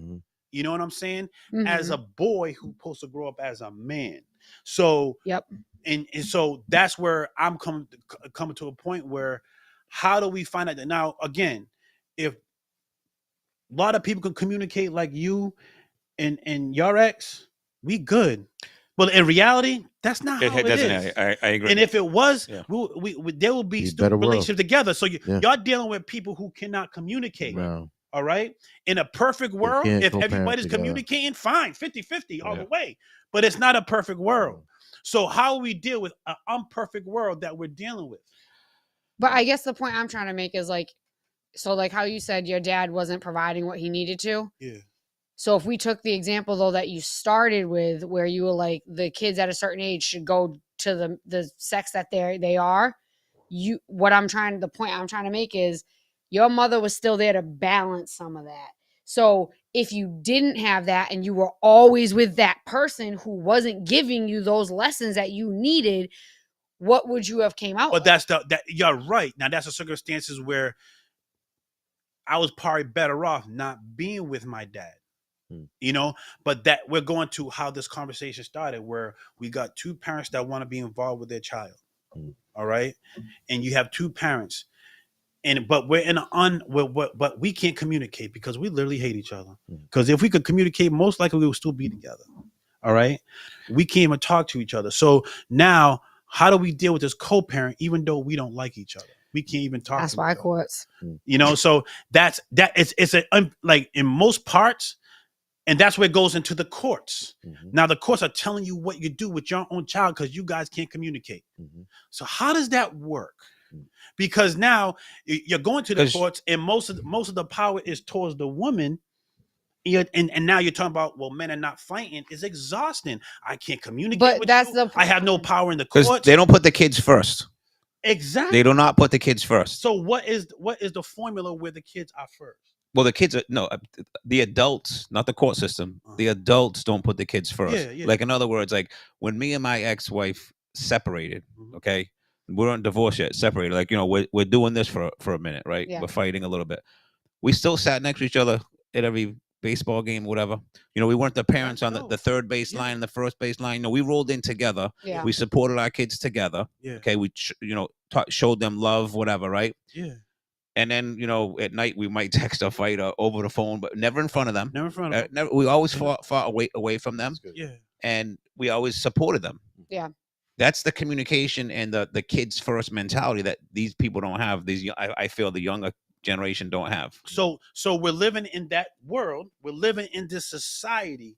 You know what I'm saying? As a boy who's supposed to grow up as a man. So and so that's where I'm coming to a point where, how do we find out that now, again, if a lot of people can communicate like you and your ex, we good. Well, in reality, that's not how it is. I agree. And if it was, there will be stupid relationships together. So y'all dealing with people who cannot communicate. Wow. All right. In a perfect world, if everybody's communicating, fine, 50-50 all the way. But it's not a perfect world. So how we deal with an imperfect world that we're dealing with? But I guess the point I'm trying to make is, like, so like how you said your dad wasn't providing what he needed to. Yeah. So if we took the example though that you started with, where you were like, the kids at a certain age should go to the sex that they are, the point I'm trying to make is, your mother was still there to balance some of that. So if you didn't have that and you were always with that person who wasn't giving you those lessons that you needed, what would you have came out? But you're right. Now that's the circumstances where I was probably better off not being with my dad. But that we're going to how this conversation started, where we got two parents that want to be involved with their child. All right. And you have two parents, but we're in but we can't communicate because we literally hate each other. Because if we could communicate, most likely we would still be together. All right. We can't even talk to each other. So now, how do we deal with this co-parent, even though we don't like each other? We can't even talk. That's why courts. So it's like in most parts. And that's where it goes into the courts. Now, the courts are telling you what you do with your own child because you guys can't communicate. So how does that work? Because now you're going to the courts, and most of the power is towards the woman. And now you're talking about, well, men are not fighting. It's exhausting. I can't communicate but with that's you. the I have no power in the courts. Because they don't put the kids first. Exactly. They do not put the kids first. So what is the formula where the kids are first? Well, the kids the adults, not the court system. The adults don't put the kids first. Yeah. Like, in other words, like when me and my ex-wife separated, okay, we weren't divorced yet, separated. Like, we're doing this for a minute, right? Yeah. We're fighting a little bit. We still sat next to each other at every baseball game, whatever. We weren't the parents on the third base line and the first base line. No, we rolled in together. Yeah. We supported our kids together. Yeah. Okay, we showed them love, whatever, right? Yeah. And then, at night we might text or fight over the phone, but never in front of them. Never in front of them. We always fought away from them. Yeah. And we always supported them. Yeah. That's the communication and the kids first mentality that these people don't have. I feel the younger generation don't have. So we're living in that world. We're living in this society.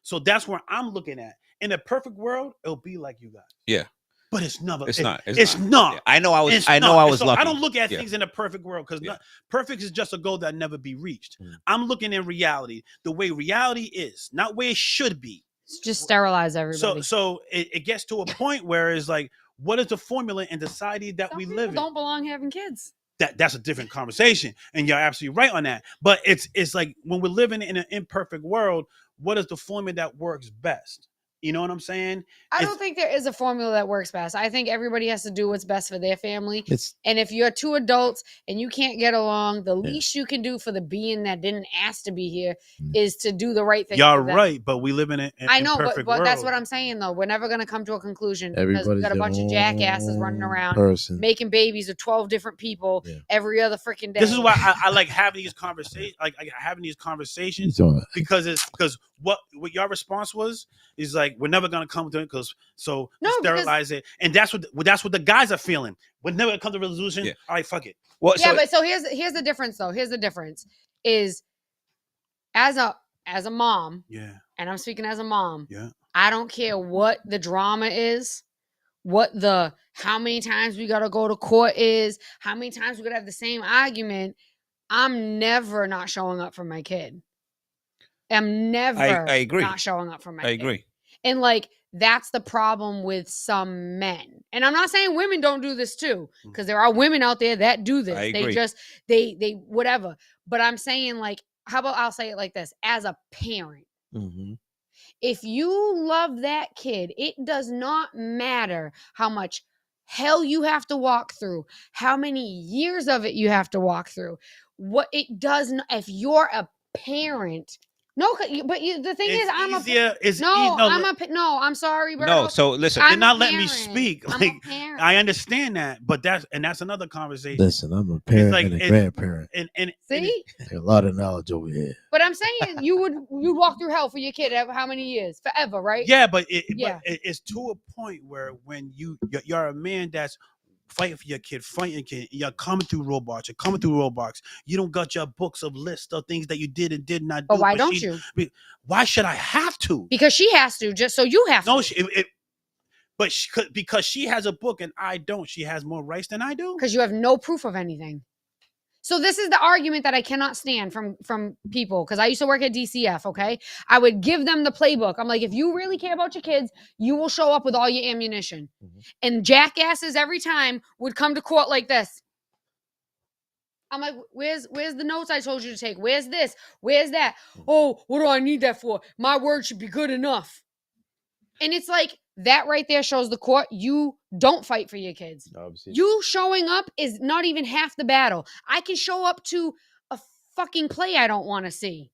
So that's where I'm looking at. In a perfect world, it'll be like you guys. Yeah. But it's never. It's not. Not. I know I was so lucky. I don't look at things in a perfect world because perfect is just a goal that never be reached. I'm looking in reality, the way reality is, not where it should be. Just sterilize everybody. So it gets to a point where it's like, what is the formula in the society that we live in? Don't belong having kids. that's a different conversation, and you're absolutely right on that. But it's like when we're living in an imperfect world, what is the formula that works best? You know what I'm saying? I don't think there is a formula that works best. I think everybody has to do what's best for their family. And if you're two adults and you can't get along, the least you can do for the being that didn't ask to be here is to do the right thing. Y'all right, but we live in an I know, imperfect but world. that's what I'm saying, though. We're never going to come to a conclusion because Everybody's we got a bunch of jackasses running around making babies with 12 different people every other freaking day. This is why I like having these conversations, because what your response was is like, we're never gonna come to it because sterilize it, and that's what the guys are feeling. We're never gonna come to a resolution. Yeah. All right, fuck it. Well, but here's the difference though. Here's the difference is as a mom, and I'm speaking as a mom, I don't care what the drama is, how many times we gotta go to court is, how many times we gotta have the same argument. I'm never not showing up for my kid. I'm never I agree. not showing up for my kid. I agree. And like that's the problem with some men. And I'm not saying women don't do this too, because there are women out there that do this. I agree. They just they whatever. But I'm saying like, how about I'll say it like this: as a parent, if you love that kid, it does not matter how much hell you have to walk through, how many years of it you have to walk through. What it does not, if you're a parent. No, but the thing is, I'm sorry, bro. No, so listen, they're not letting me speak. Like, I understand that, but that's another conversation. Listen, I'm a parent and a grandparent. And see, a lot of knowledge over here. But I'm saying you'd walk through hell for your kid. How many years? Forever, right? Yeah, but it's to a point where when you're a man that's fighting for your kid, you're coming through roadblocks. You don't got your books of lists of things that you did and did not do. But why don't you? Why should I have to? Because she has to, just so you have to. No, because she has a book and I don't. She has more rights than I do. Because you have no proof of anything. So this is the argument that I cannot stand from people, because I used to work at DCF, okay? I would give them the playbook. I'm like, if you really care about your kids, you will show up with all your ammunition. And jackasses every time would come to court like this. I'm like, where's the notes I told you to take? Where's this? Where's that? Oh, what do I need that for? My word should be good enough. And it's like, that right there shows the court you don't fight for your kids. Obviously. You showing up is not even half the battle. I can show up to a fucking play I don't want to see.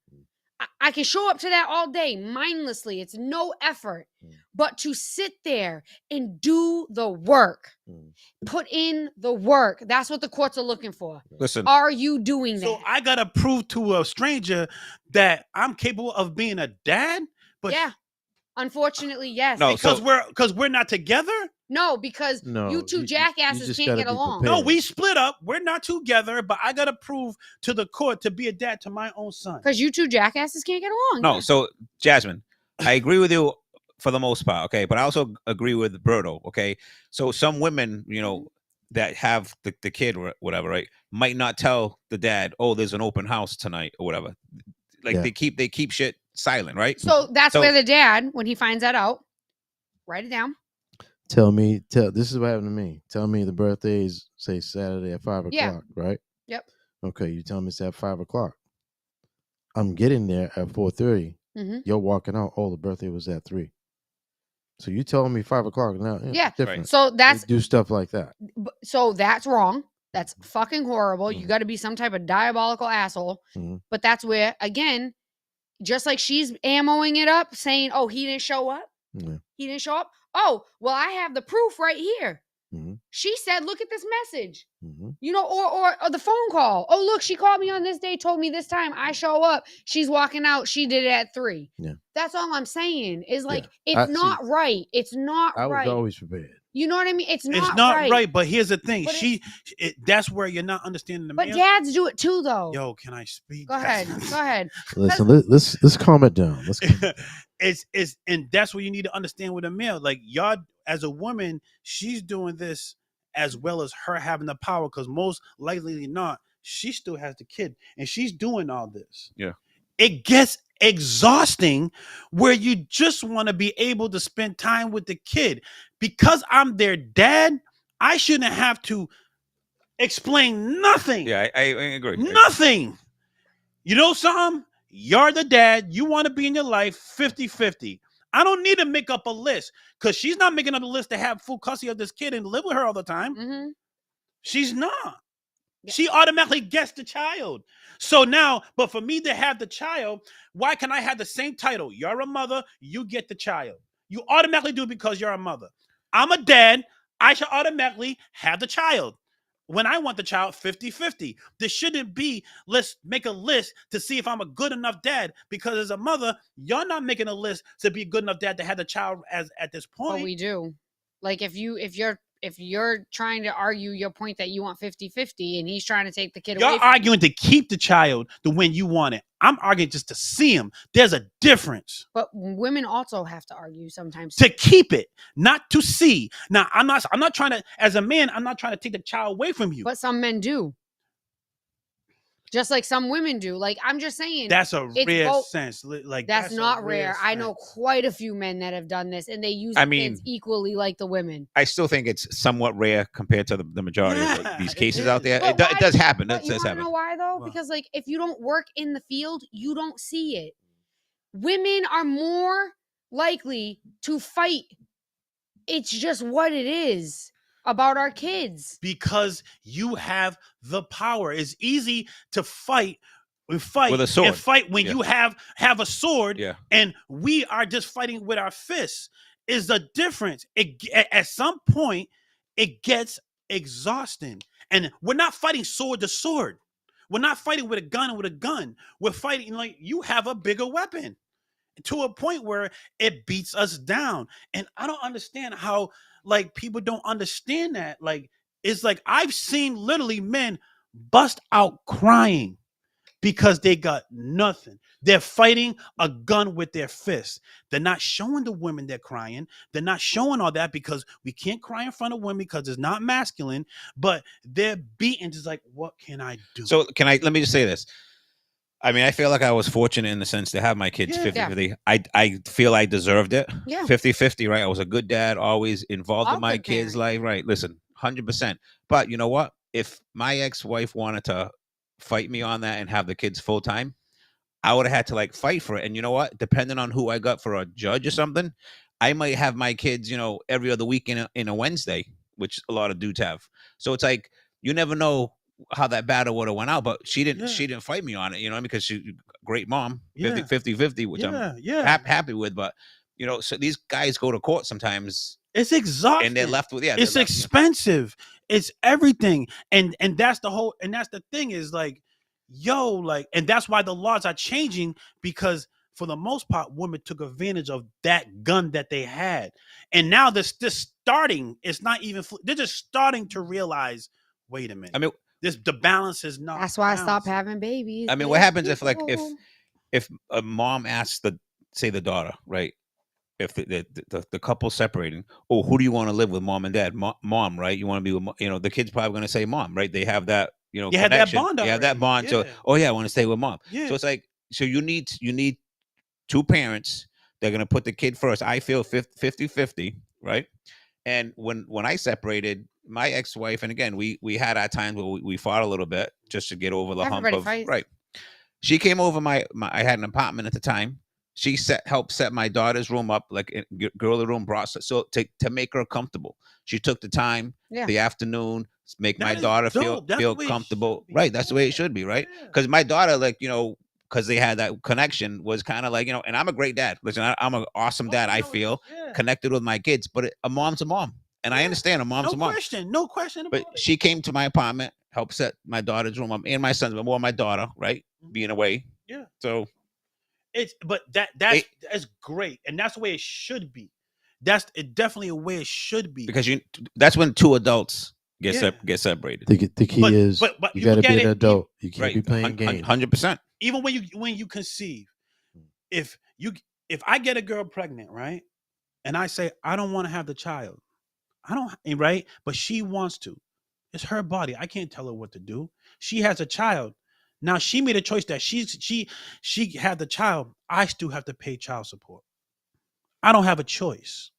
I can show up to that all day mindlessly. It's no effort. But to sit there and do the work, put in the work, that's what the courts are looking for. Listen, are you doing that? So I got to prove to a stranger that I'm capable of being a dad? But yeah. Unfortunately, yes. No, because we're not together? No, because you two jackasses can't get along. No, we split up. We're not together, but I gotta prove to the court to be a dad to my own son. Because you two jackasses can't get along. No, so Jasmine, I agree with you for the most part, okay? But I also agree with Berto, okay? So some women, that have the kid or whatever, right, might not tell the dad, oh, there's an open house tonight or whatever. Like they keep shit silent, right? So that's where the dad, when he finds that out, write it down. This is what happened to me. Tell me the birthday is, say, Saturday at 5 o'clock, right? Yep. Okay, you tell me it's at 5 o'clock. I'm getting there at 4:30. You're walking out. Oh, the birthday was at 3. So you telling me 5 o'clock now? Yeah. Different. Right. So that's they do stuff like that. So that's wrong. That's fucking horrible. You got to be some type of diabolical asshole. But that's where, again, just like she's ammoing it up, saying, oh, he didn't show up. He didn't show up. Oh, well, I have the proof right here. She said, look at this message. Or the phone call. Oh, look, she called me on this day, told me this time. I show up. She's walking out. She did it at 3. Yeah. That's all I'm saying is like, it's not right. It's not right. I was always prepared. You know what I mean? It's not right. But here's the thing. That's where you're not understanding the But dads do it too, though. Yo, can I speak? Go ahead. Listen, let's calm it down. And that's what you need to understand with a male. Like, y'all, as a woman, she's doing this as well as her having the power, because most likely not, she still has the kid and she's doing all this. Yeah. It gets exhausting where you just want to be able to spend time with the kid. Because I'm their dad, I shouldn't have to explain nothing. Yeah, I agree. Nothing. You know something? You're the dad. You want to be in your life 50-50. I don't need to make up a list because she's not making up a list to have full custody of this kid and live with her all the time. Mm-hmm. She's not. Yeah. She automatically gets the child. So now, but for me to have the child, why can I have the same title? You're a mother, you get the child. You automatically do it because you're a mother. I'm a dad, I should automatically have the child. When I want the child, 50-50. This shouldn't be, let's make a list to see if I'm a good enough dad. Because as a mother, you're not making a list to be a good enough dad to have the child as at this point. But we do. Like if you're trying to argue your point that you want 50-50 and he's trying to take the kid away. You're arguing to keep the child the when you want it. I'm arguing just to see him. There's a difference. But women also have to argue sometimes to keep it, not to see. Now, I'm not trying to, as a man, I'm not trying to take the child away from you. But some men do. Just like some women do. Like, I'm just saying. That's a rare sense. Like that's not rare. I know quite a few men that have done this, and they use kids equally like the women. I still think it's somewhat rare compared to the majority of these cases out there. It does happen. It does happen. You know why, though? Well, because, like, if you don't work in the field, you don't see it. Women are more likely to fight. It's just what it is. About our kids, because you have the power. It's easy to fight with a sword and fight when you have a sword. Yeah. And we are just fighting with our fists. Is the difference. At some point it gets exhausting, and we're not fighting sword to sword. We're not fighting with a gun with a gun. We're fighting like you have a bigger weapon to a point where it beats us down. And I don't understand how, like, people don't understand that. Like, it's like I've seen literally men bust out crying because they got nothing. They're fighting a gun with their fists. They're not showing the women they're crying. They're not showing all that because we can't cry in front of women because it's not masculine, but they're beaten just like, what can I do? So let me just say this. I mean, I feel like I was fortunate in the sense to have my kids 50-50. I feel I deserved it. 50-50, right? I was a good dad, always involved in my kids' life. Right. Listen, 100%. But you know what? If my ex-wife wanted to fight me on that and have the kids full time, I would have had to like fight for it. And you know what? Depending on who I got for a judge or something, I might have my kids, every other week in a Wednesday, which a lot of dudes have. So it's like, you never know how that battle would have went out, but she didn't fight me on it, because she's a great mom, 50-50, which I'm happy with. But so these guys go to court sometimes. It's exhausting, and they're left with it's expensive. It's everything, and that's the thing is like, and that's why the laws are changing, because for the most part, women took advantage of that gun that they had, and now this starting. It's not even. They're just starting to realize. Wait a minute. I mean, the balance is not. That's why I stopped having babies. I mean, what happens if a mom asks the daughter, right? If the couple's separating, who do you want to live with, mom and dad? Mom, right? You want to be with, the kid's probably going to say mom, right? They have that, you have that bond. You have that bond. So, I want to stay with mom. Yeah. So it's like, so you need two parents. They're going to put the kid first. I feel 50-50, right? And when I separated, my ex-wife, and again, we had our times where we fought a little bit just to get over the hump of fights. Right. She came over I had an apartment at the time. She helped set my daughter's room up, like girl room, brought so to make her comfortable. She took the time, the afternoon, make my daughter feel comfortable. Right. That's the way it should be, right? Because my daughter, like, because they had that connection, was kind of like, and I'm a great dad. Listen, I'm an awesome dad. I feel connected with my kids, but a mom's a mom. And I understand a mom's a mom. No question about it. But she came to my apartment, helped set my daughter's room up, and my son's, but more my daughter, right? Being away. Yeah. So that's great. And that's the way it should be. That's definitely a way it should be. Because that's when two adults get separated. The key is but you got to be an adult. You can't be playing games. 100%. Even when you conceive, if I get a girl pregnant, right, and I say I don't want to have the child, right, but she wants to. It's her body. I can't tell her what to do. She has a child. Now she made a choice that she had the child. I still have to pay child support. I don't have a choice.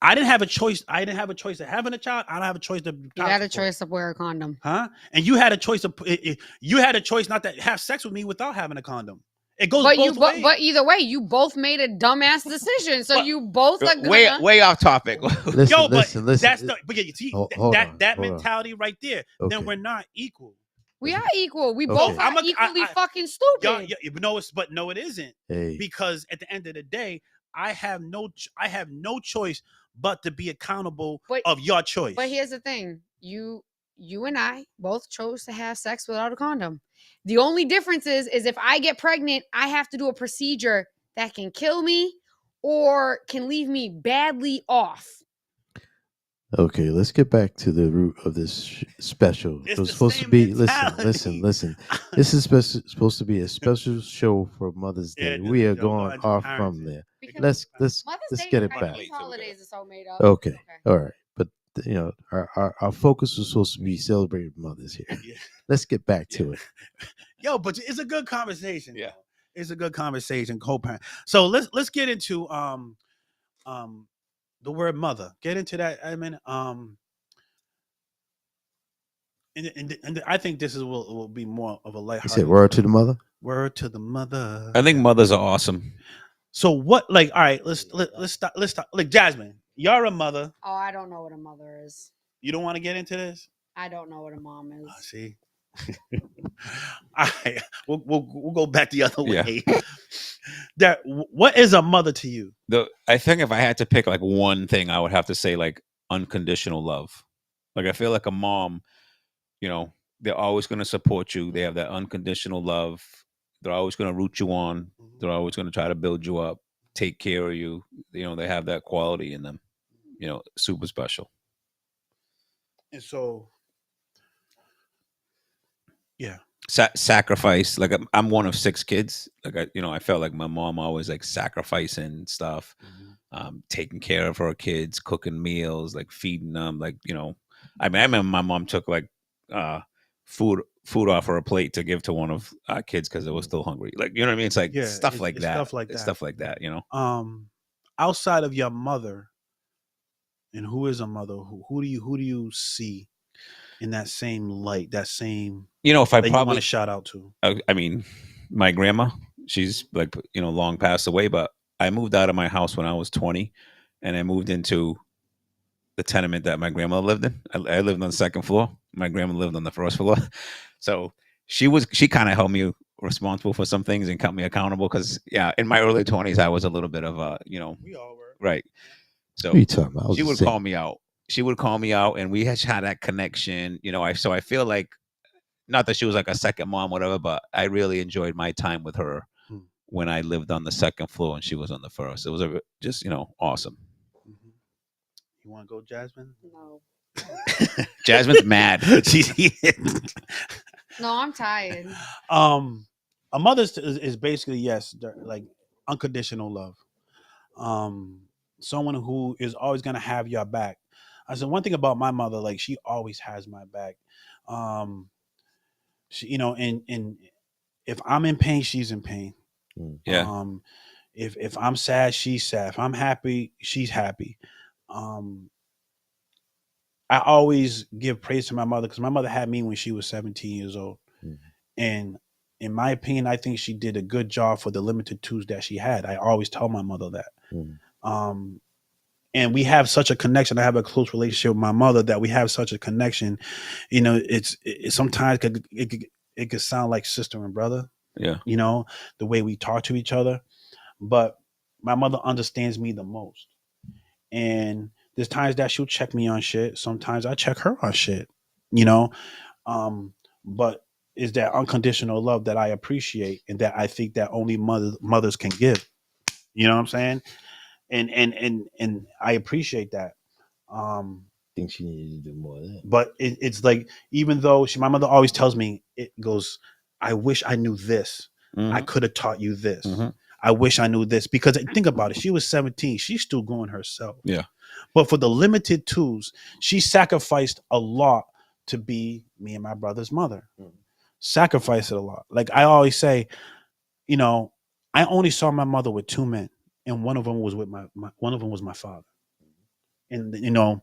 I didn't have a choice. I didn't have a choice of having a child. I don't have a choice to. You had a choice to wear a condom, huh? And you had a choice of. You had a choice not to have sex with me without having a condom. It goes both ways. But either way, you both made a dumbass decision. So you both are way off topic. Listen. That's the. But yeah, you see that hold mentality right there. Okay. Then we're not equal. We are equal. We both are equally fucking stupid. But no, it isn't. Hey. Because at the end of the day, I have no choice but to be accountable of your choice. But here's the thing: you and I both chose to have sex without a condom. The only difference is if I get pregnant, I have to do a procedure that can kill me or can leave me badly off. Okay, let's get back to the root of this special. It was supposed to be. Listen. This is supposed to be a special show for Mother's Day. We are going off from there. Let's get it back. Holidays are so made up. Okay, all right. But our focus was supposed to be celebrating mothers here. Yeah. Let's get back to it. Yo, but it's a good conversation. Yeah, it's a good conversation. Co-parent. So let's get into the word mother. Get into that. I mean, and I think this will be more of a lighthearted. You said word to the mother. Word to the mother. I think mothers are awesome. So what? Like, all right, let's stop. Like, Jasmine, you're a mother. Oh, I don't know what a mother is. You don't want to get into this? I don't know what a mom is. See. All right, we'll go back the other way. Yeah. What is a mother to you? I think if I had to pick like one thing, I would have to say like unconditional love. Like I feel like a mom, they're always going to support you. They have that unconditional love. They're always going to root you on. They're always going to try to build you up, take care of you. They have that quality in them. Super special. And so, yeah. Sacrifice. Like I'm one of 6 kids. Like I felt like my mom always like sacrificing stuff, taking care of her kids, cooking meals, like feeding them. Like I remember my mom took like food off her plate to give to one of our kids because it was still hungry. Like you know what I mean? It's like stuff like that. Stuff like that. Outside of your mother, and who is a mother? Who do you see in that same light? That same. If I probably want to shout out to. I mean, my grandma. She's like long passed away, but I moved out of my house when I was 20, and I moved into the tenement that my grandma lived in. I lived on the 2nd floor. My grandma lived on the 1st floor. So she kind of held me responsible for some things and kept me accountable because in my early 20s I was a little bit of a we all were right. So she would call me out. She would call me out, and we had that connection. So I feel like not that she was like a second mom, whatever, but I really enjoyed my time with her when I lived on the 2nd floor and she was on the 1st. It was just awesome. You want to go, Jasmine? No. Jasmine's mad. No, I'm tired. A mother is basically like unconditional love. Someone who is always gonna have your back. I said one thing about my mother, like she always has my back. She, and if I'm in pain, she's in pain. Yeah. If I'm sad, she's sad. If I'm happy, she's happy. I always give praise to my mother because my mother had me when she was 17 years old. And in my opinion, I think she did a good job for the limited tools that she had. I always tell my mother that. And we have such a connection. I have a close relationship with my mother that we have such a connection. It's sometimes it could sound like sister and brother. Yeah. The way we talk to each other. But my mother understands me the most. And there's times that she'll check me on shit. Sometimes I check her on shit, but it's that unconditional love that I appreciate and that I think that only mothers can give. You know what I'm saying? And I appreciate that. I think she needed to do more of that. But it's like, even though my mother always tells me, it goes, I wish I knew this. I could have taught you this. I wish I knew this, because think about it. She was 17. She's still growing herself. Yeah. But for the limited tools, she sacrificed a lot to be me and my brother's mother. Sacrificed it a lot. Like I always say, I only saw my mother with 2 men, and one of them was with one of them was my father. and you know,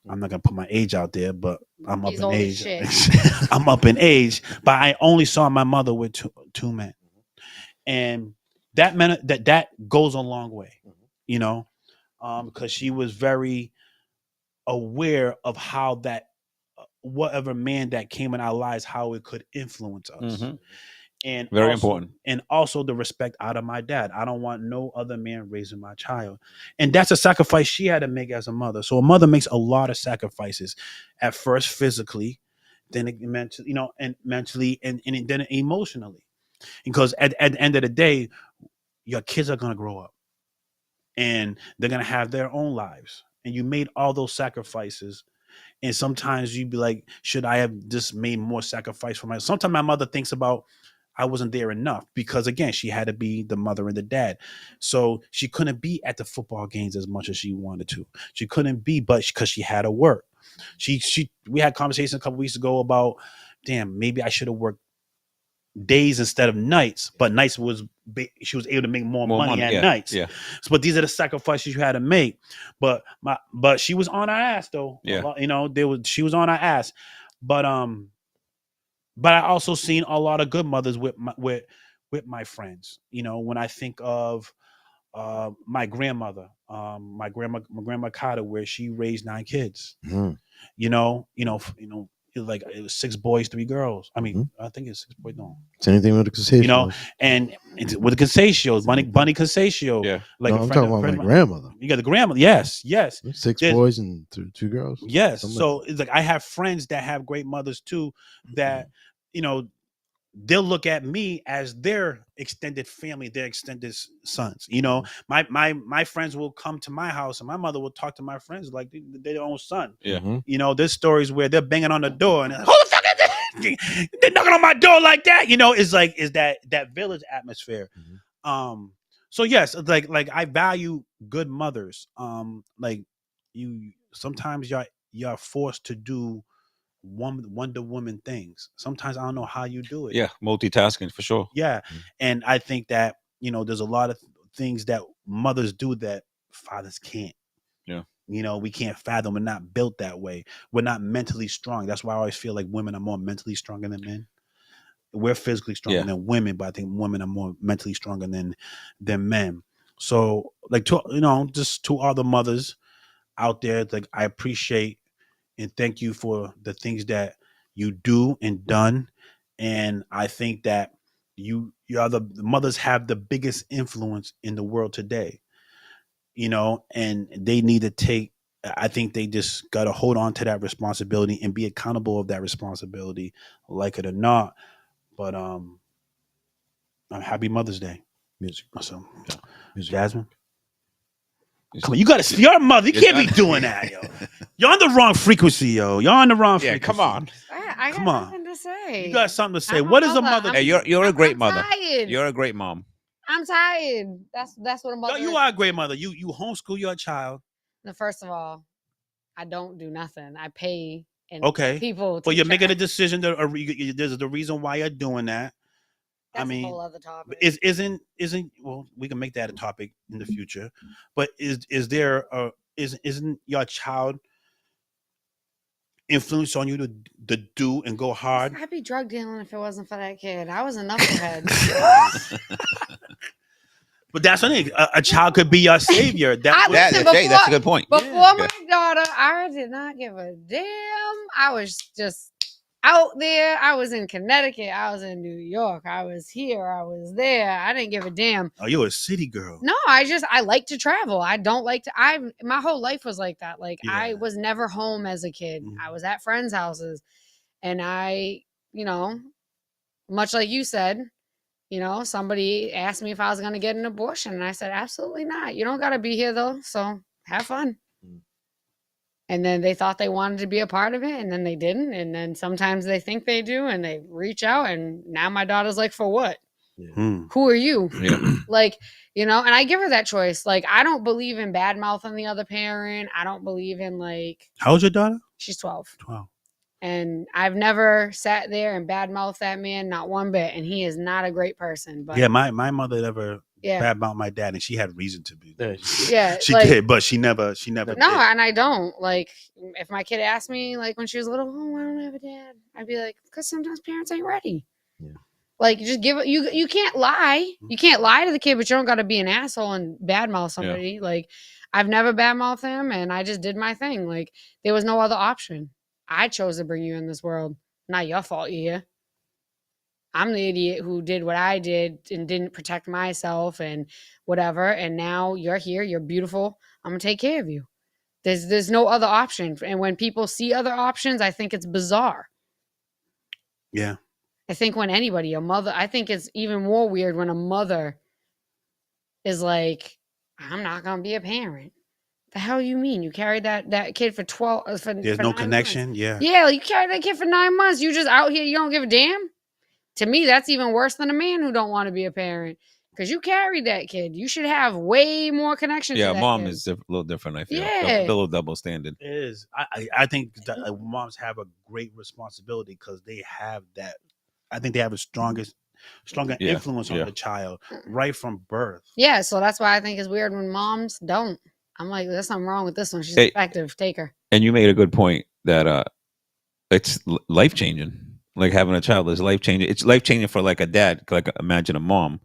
I'm not gonna put my age out there, but I'm He's up in old as age. shit. I'm up in age, but I only saw my mother with two men, and that meant that goes a long way, you know, because she was very aware of how that whatever man that came in our lives, how it could influence us. Mm-hmm. And Very also, important. and also the respect out of my dad. I don't want no other man raising my child, and that's a sacrifice she had to make as a mother. So a mother makes a lot of sacrifices, at first physically, then mentally, you know, and mentally, and then emotionally, because at the end of the day, your kids are gonna grow up, and they're gonna have their own lives, and you made all those sacrifices. And sometimes you'd be like, should I have just made more sacrifice for my? Sometimes my mother thinks about I wasn't there enough because again, she had to be the mother and the dad. So she couldn't be at the football games as much as she wanted to. She couldn't be, but because she had to work. We had conversations a couple weeks ago about, damn, maybe I should have worked days instead of nights, but nights she was able to make more money at nights. Yeah. So, but these are the sacrifices you had to make. But she was on her ass though. Yeah. You know, she was on her ass. But I also seen a lot of good mothers with my friends. You know, when I think of my grandmother, my grandma Carter, where she raised 9 kids. Mm-hmm. You know, like it was 6 boys, 3 girls. I mean, I think it's 6 boys. No, Same thing with the Consatios. you know, and with the Consatios, Bunny Consatio. Yeah. Like no, I'm talking about my grandmother. You got the grandmother. Yes. 6 boys and 2 girls. Yes. So it's like I have friends that have great mothers too. That you know, they'll look at me as their extended family, their extended sons. You know, my friends will come to my house, and my mother will talk to my friends like they're their own son. Yeah. Mm-hmm. You know, there's stories where they're banging on the door and they're like, who the fuck is that? They're knocking on my door like that. You know, it's like is that village atmosphere. Mm-hmm. So yes, like I value good mothers. Like you sometimes you're forced to do Wonder Woman things. Sometimes I don't know how you do it. Yeah, multitasking for sure. Yeah, and I think that you know there's a lot of things that mothers do that fathers can't. Yeah. You know, we can't fathom. We're not built that way. We're not mentally strong. That's why I always feel like women are more mentally stronger than men. We're physically stronger than women, but I think women are more mentally stronger than men. So, like, just to all the mothers out there, like, I appreciate and thank you for the things that you do and done. And I think that you are the mothers have the biggest influence in the world today. You know, and they need to take. I think they just got to hold on to that responsibility and be accountable of that responsibility, like it or not. But happy Mother's Day. Music. So, Music. Jasmine. Come on, you got to. You're a mother. You can't be doing that, yo. You're on the wrong frequency, yo. You're on the wrong frequency. Come on. I Come got on. nothing to say. You got something to say. I'm a What is a mother. mother? Hey, you're a great mother. Tired. You're a great mom. I'm tired. That's what a mother. You are a great mother. You homeschool your child. Now, first of all, I don't do nothing. I pay and Okay. people. Well, you're making a decision. There's the reason why you're doing that. That's I mean, a whole other topic. Isn't well? We can make that a topic in the future. But is there isn't your child influence on you to do and go hard? I'd be drug dealing if it wasn't for that kid. I was a knucklehead. But that's something. A child could be your savior. That's a good point. Before my daughter, I did not give a damn. I was just out there. I was in Connecticut. I was in New York. I was here. I was there. I didn't give a damn. Oh, you're a city girl. No, I like to travel. I don't like to. My whole life was like that. Like I was never home as a kid. I was at friends' houses, and much like you said. Somebody asked me if I was going to get an abortion, and I said, absolutely not. You don't got to be here, though, so have fun. And then they thought they wanted to be a part of it, and then they didn't. And then sometimes they think they do, and they reach out, and now my daughter's like, for what? Yeah. Who are you? Yeah. And I give her that choice. Like, I don't believe in bad mouthing the other parent. I don't believe in, How old's your daughter? She's 12. 12. And I've never sat there and badmouthed that man, not one bit. And he is not a great person. But yeah, my mother never bad about my dad, and she had reason to be. Yeah, she did, but she never No, did. and I don't. Like, if my kid asked me, like, when she was little, oh, why don't I have a dad? I'd be like, because sometimes parents ain't ready. Yeah. Like, just give it. You can't lie. You can't lie to the kid, but you don't got to be an asshole and badmouth somebody. Like, I've never badmouthed him, and I just did my thing. Like, there was no other option. I chose to bring you in this world. Not your fault you're here. I'm the idiot who did what I did and didn't protect myself and whatever. And now you're here. You're beautiful. I'm gonna take care of you. There's no other option. And when people see other options, I think it's bizarre. Yeah. I think when anybody, a mother, I think it's even more weird when a mother is like, I'm not gonna be a parent. The hell you mean? You carried that kid for 12 There's for no 9 connection. months. Yeah. Yeah, you carried that kid for 9 months. You just out here, you don't give a damn. To me, that's even worse than a man who don't want to be a parent. Because you carried that kid. You should have way more connection to that mom kid. is a little different, I feel. Yeah. A little double standard. It is. I think that moms have a great responsibility because they have that. I think they have a stronger influence on the child right from birth. Yeah, so that's why I think it's weird when moms don't. I'm like, there's something wrong with this one. She's effective. Take her. And you made a good point that it's life changing. Like having a child is life changing. It's life changing for like a dad. Like imagine a mom,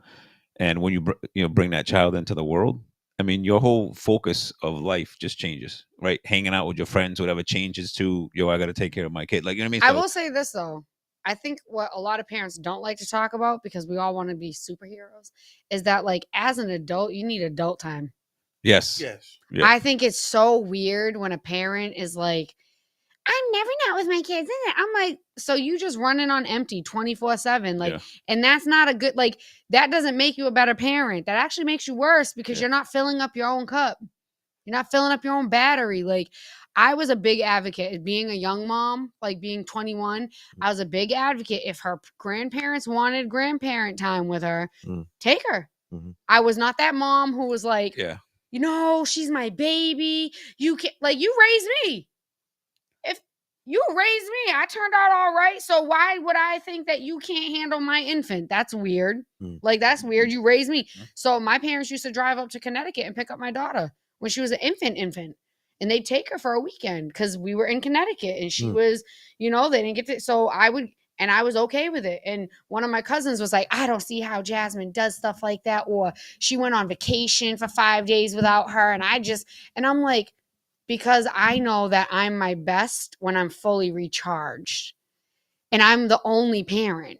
and when you bring that child into the world, I mean, your whole focus of life just changes, right? Hanging out with your friends, whatever, changes to I got to take care of my kid. Like, you know what I mean? I will say this though. I think what a lot of parents don't like to talk about because we all want to be superheroes is that like as an adult, you need adult time. Yes. Yes. Yeah. I think it's so weird when a parent is like, I'm never not with my kids. I'm like, so you just running on empty 24/7. Like, and that's not a good, like, that doesn't make you a better parent. That actually makes you worse because you're not filling up your own cup. You're not filling up your own battery. Like, I was a big advocate being a young mom, like being 21. I was a big advocate. If her grandparents wanted grandparent time with her, take her. Mm-hmm. I was not that mom who was like, you know, she's my baby. You can't, like, you raised me. If you raised me, I turned out all right. So why would I think that you can't handle my infant? That's weird. Like, that's weird. You raised me. So my parents used to drive up to Connecticut and pick up my daughter when she was an infant. And they'd take her for a weekend because we were in Connecticut and she was, you know, they didn't get to. So I would, and I was okay with it. And one of my cousins was like, I don't see how Jasmine does stuff like that. Or she went on vacation for 5 days without her. And I'm like, because I know that I'm my best when I'm fully recharged. And I'm the only parent.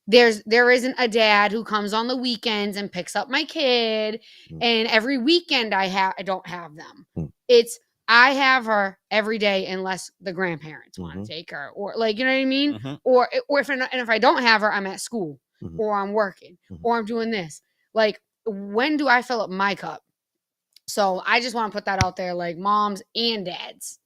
There isn't a dad who comes on the weekends and picks up my kid. And every weekend I don't have them. It's I have her every day unless the grandparents want to take her, or like, you know what I mean? Or if I don't have her, I'm at school or I'm working or I'm doing this. Like, when do I fill up my cup? So I just want to put that out there, like moms and dads.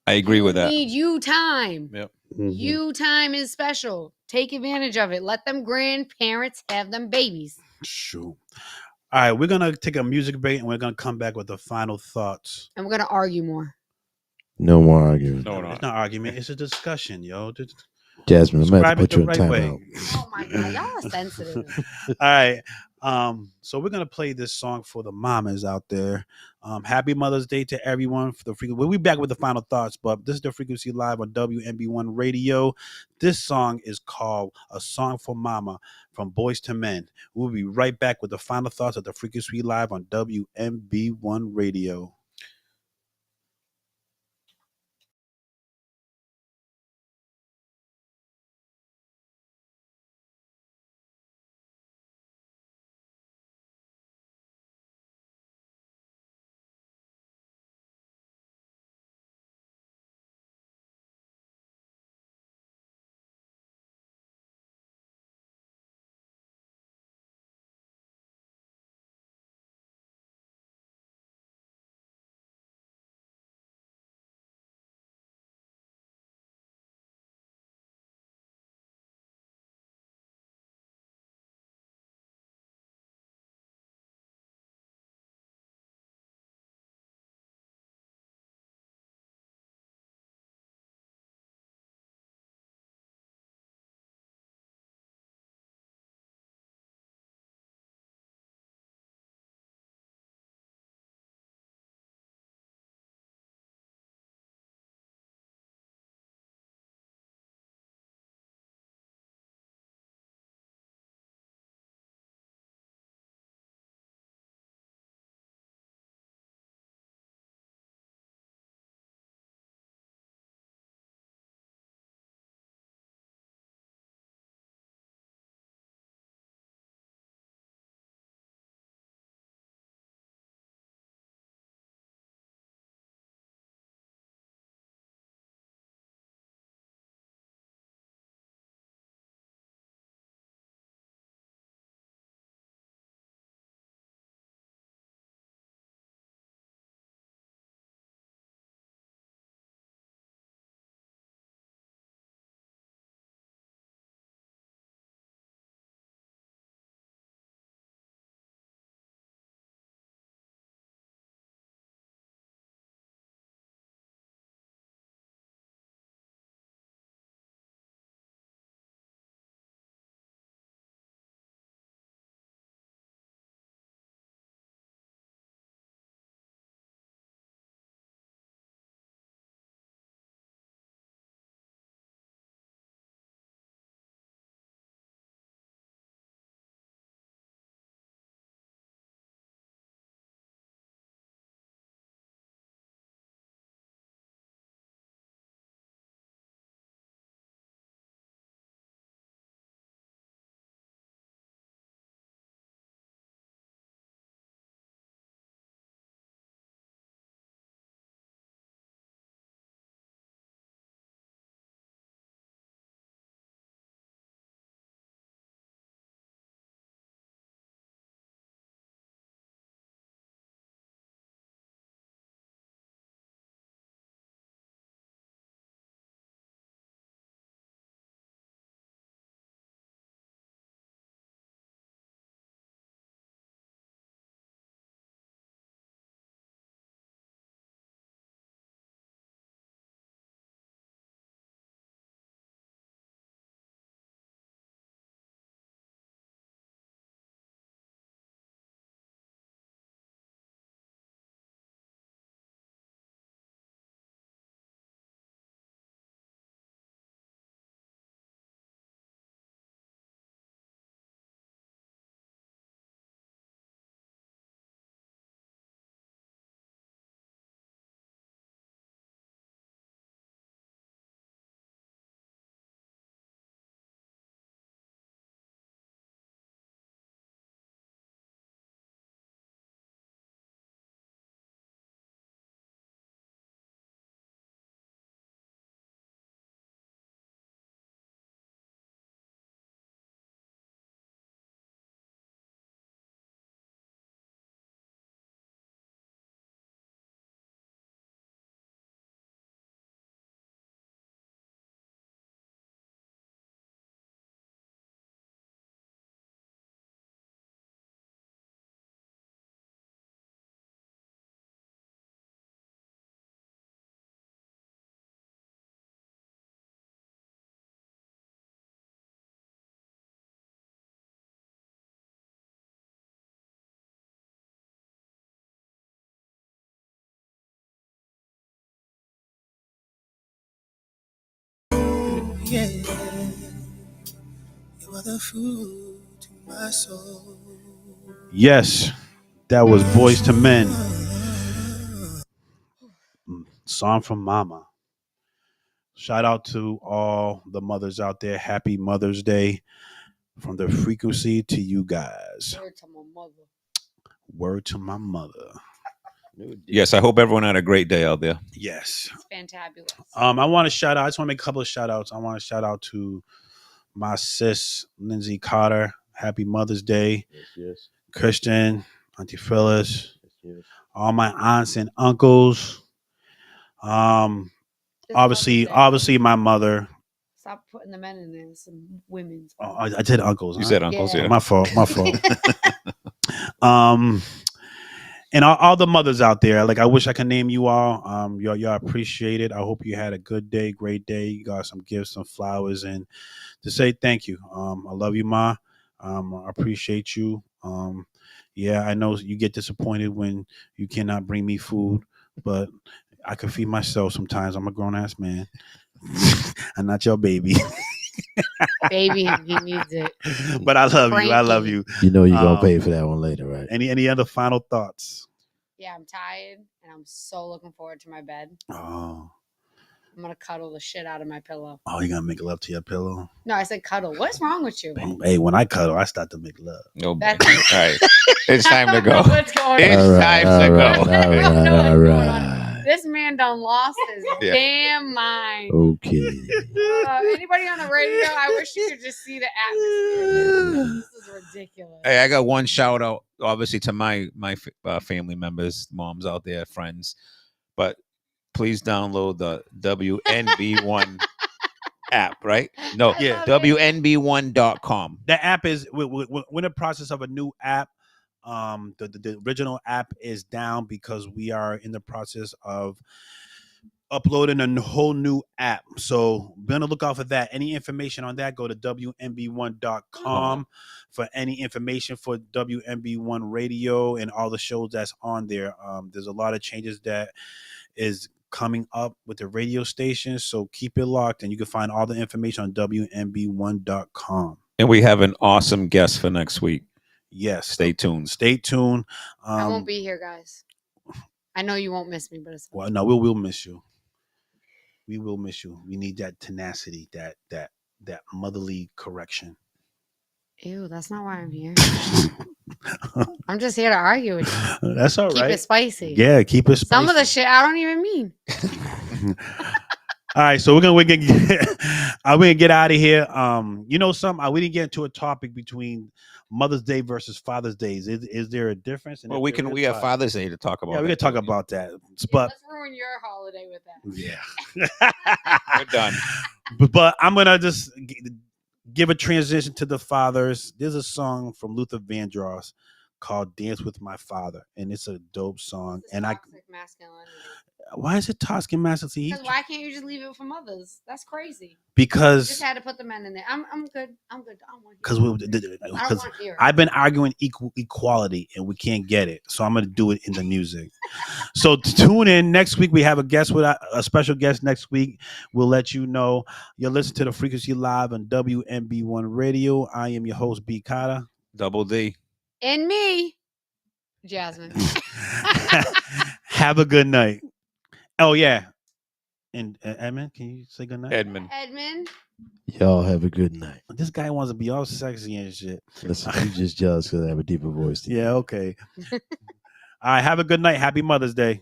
I agree with that. Need you time. Yep. You time is special. Take advantage of it. Let them grandparents have them babies. Sure. All right, we're gonna take a music break and we're gonna come back with the final thoughts. And we're gonna argue more. No more arguing. No, it's not argument. It's a discussion, yo. Jasmine, I'm going to have to put you in right timeout. Oh my god, y'all are sensitive. All right. So we're gonna play this song for the mamas out there. Happy Mother's Day to everyone. We'll be back with the final thoughts, but this is the Frequency Live on WMB1 Radio. This song is called "A Song for Mama" from Boys to Men. We'll be right back with the final thoughts of the Frequency Live on WMB1 Radio. Yeah, you are the food to my soul. Yes, that was Boys to Men. Song from Mama. Shout out to all the mothers out there. Happy Mother's Day from the Frequency to you guys. Word to my mother. Word to my mother. Yes, I hope everyone had a great day out there. Yes. It's fantabulous. I want to shout out. I just want to make a couple of shout outs. I want to shout out to my sis, Lindsay Cotter. Happy Mother's Day. Yes. Christian, Auntie Phyllis, Yes. all my aunts and uncles. Obviously my mother. Stop putting the men in there. Some women's. I did uncles. You said uncles, yeah. My fault. And all the mothers out there, like I wish I could name you all. Y'all appreciate it. I hope you had a good day, great day. You got some gifts, some flowers, and to say thank you. I love you, Ma. I appreciate you. Yeah, I know you get disappointed when you cannot bring me food, but I can feed myself sometimes. I'm a grown ass man. I'm not your baby. Baby, he needs it. But I love you. I love you. You know you're gonna pay for that one later, right? Any other final thoughts? Yeah, I'm tired and I'm so looking forward to my bed. Oh. I'm gonna cuddle the shit out of my pillow. Oh, you're gonna make love to your pillow? No, I said cuddle. What's wrong with you? Hey, when I cuddle, I start to make love. No, all That's- right. It's time to go. What's going It's on? time to go. All right. This man done lost his Yeah. damn mind. Okay. Anybody on the radio? I wish you could just see the atmosphere. This is ridiculous. Hey, I got one shout out, obviously, to my family members, moms out there, friends. But please download the WNB1 app, right? No, Yeah. WNB1.com. The app is we're in the process of a new app. The original app is down because we are in the process of uploading a whole new app. So be on the lookout for that. Any information on that, go to WNB1.com for any information for WNB1 radio and all the shows that's on there. There's a lot of changes that is coming up with the radio station. So keep it locked and you can find all the information on WNB1.com. And we have an awesome guest for next week. Yes. Stay tuned. Stay tuned. I won't be here, guys. I know you won't miss me, but it's well, no, we will miss you. We will miss you. We need that tenacity, that motherly correction. Ew, that's not why I'm here. I'm just here to argue with you. That's all right. Keep it spicy. Yeah, keep it spicy. Some of the shit I don't even mean. All right, so we're gonna get out of here. You know something? We didn't get into a topic between Mother's Day versus Father's Day. Is there a difference? Well, we have Father's Day to talk about. Yeah, we can talk about that. But let's ruin your holiday with that. Yeah, we're done. But I'm gonna just give a transition to the fathers. There's a song from Luther Vandross called "Dance with My Father," and it's a dope song. And toxic masculinity. Why is it toxic masculinity? Because why can't you just leave it for mothers? That's crazy. Because just had to put the men in there. I'm good. I don't want because I've been arguing equality and we can't get it. So I'm gonna do it in the music. So tune in next week. We have a guest with a special guest next week. We'll let you know. You'll listen to the Frequency Live on WNB1 Radio. I am your host, B. Cotta. Double D. And me, Jasmine. Have a good night. Oh yeah. And Edmund, can you say good night? Edmund. Y'all have a good night. This guy wants to be all sexy and shit. Listen, I'm just jealous because I have a deeper voice. Yeah, okay. All right, have a good night. Happy Mother's Day.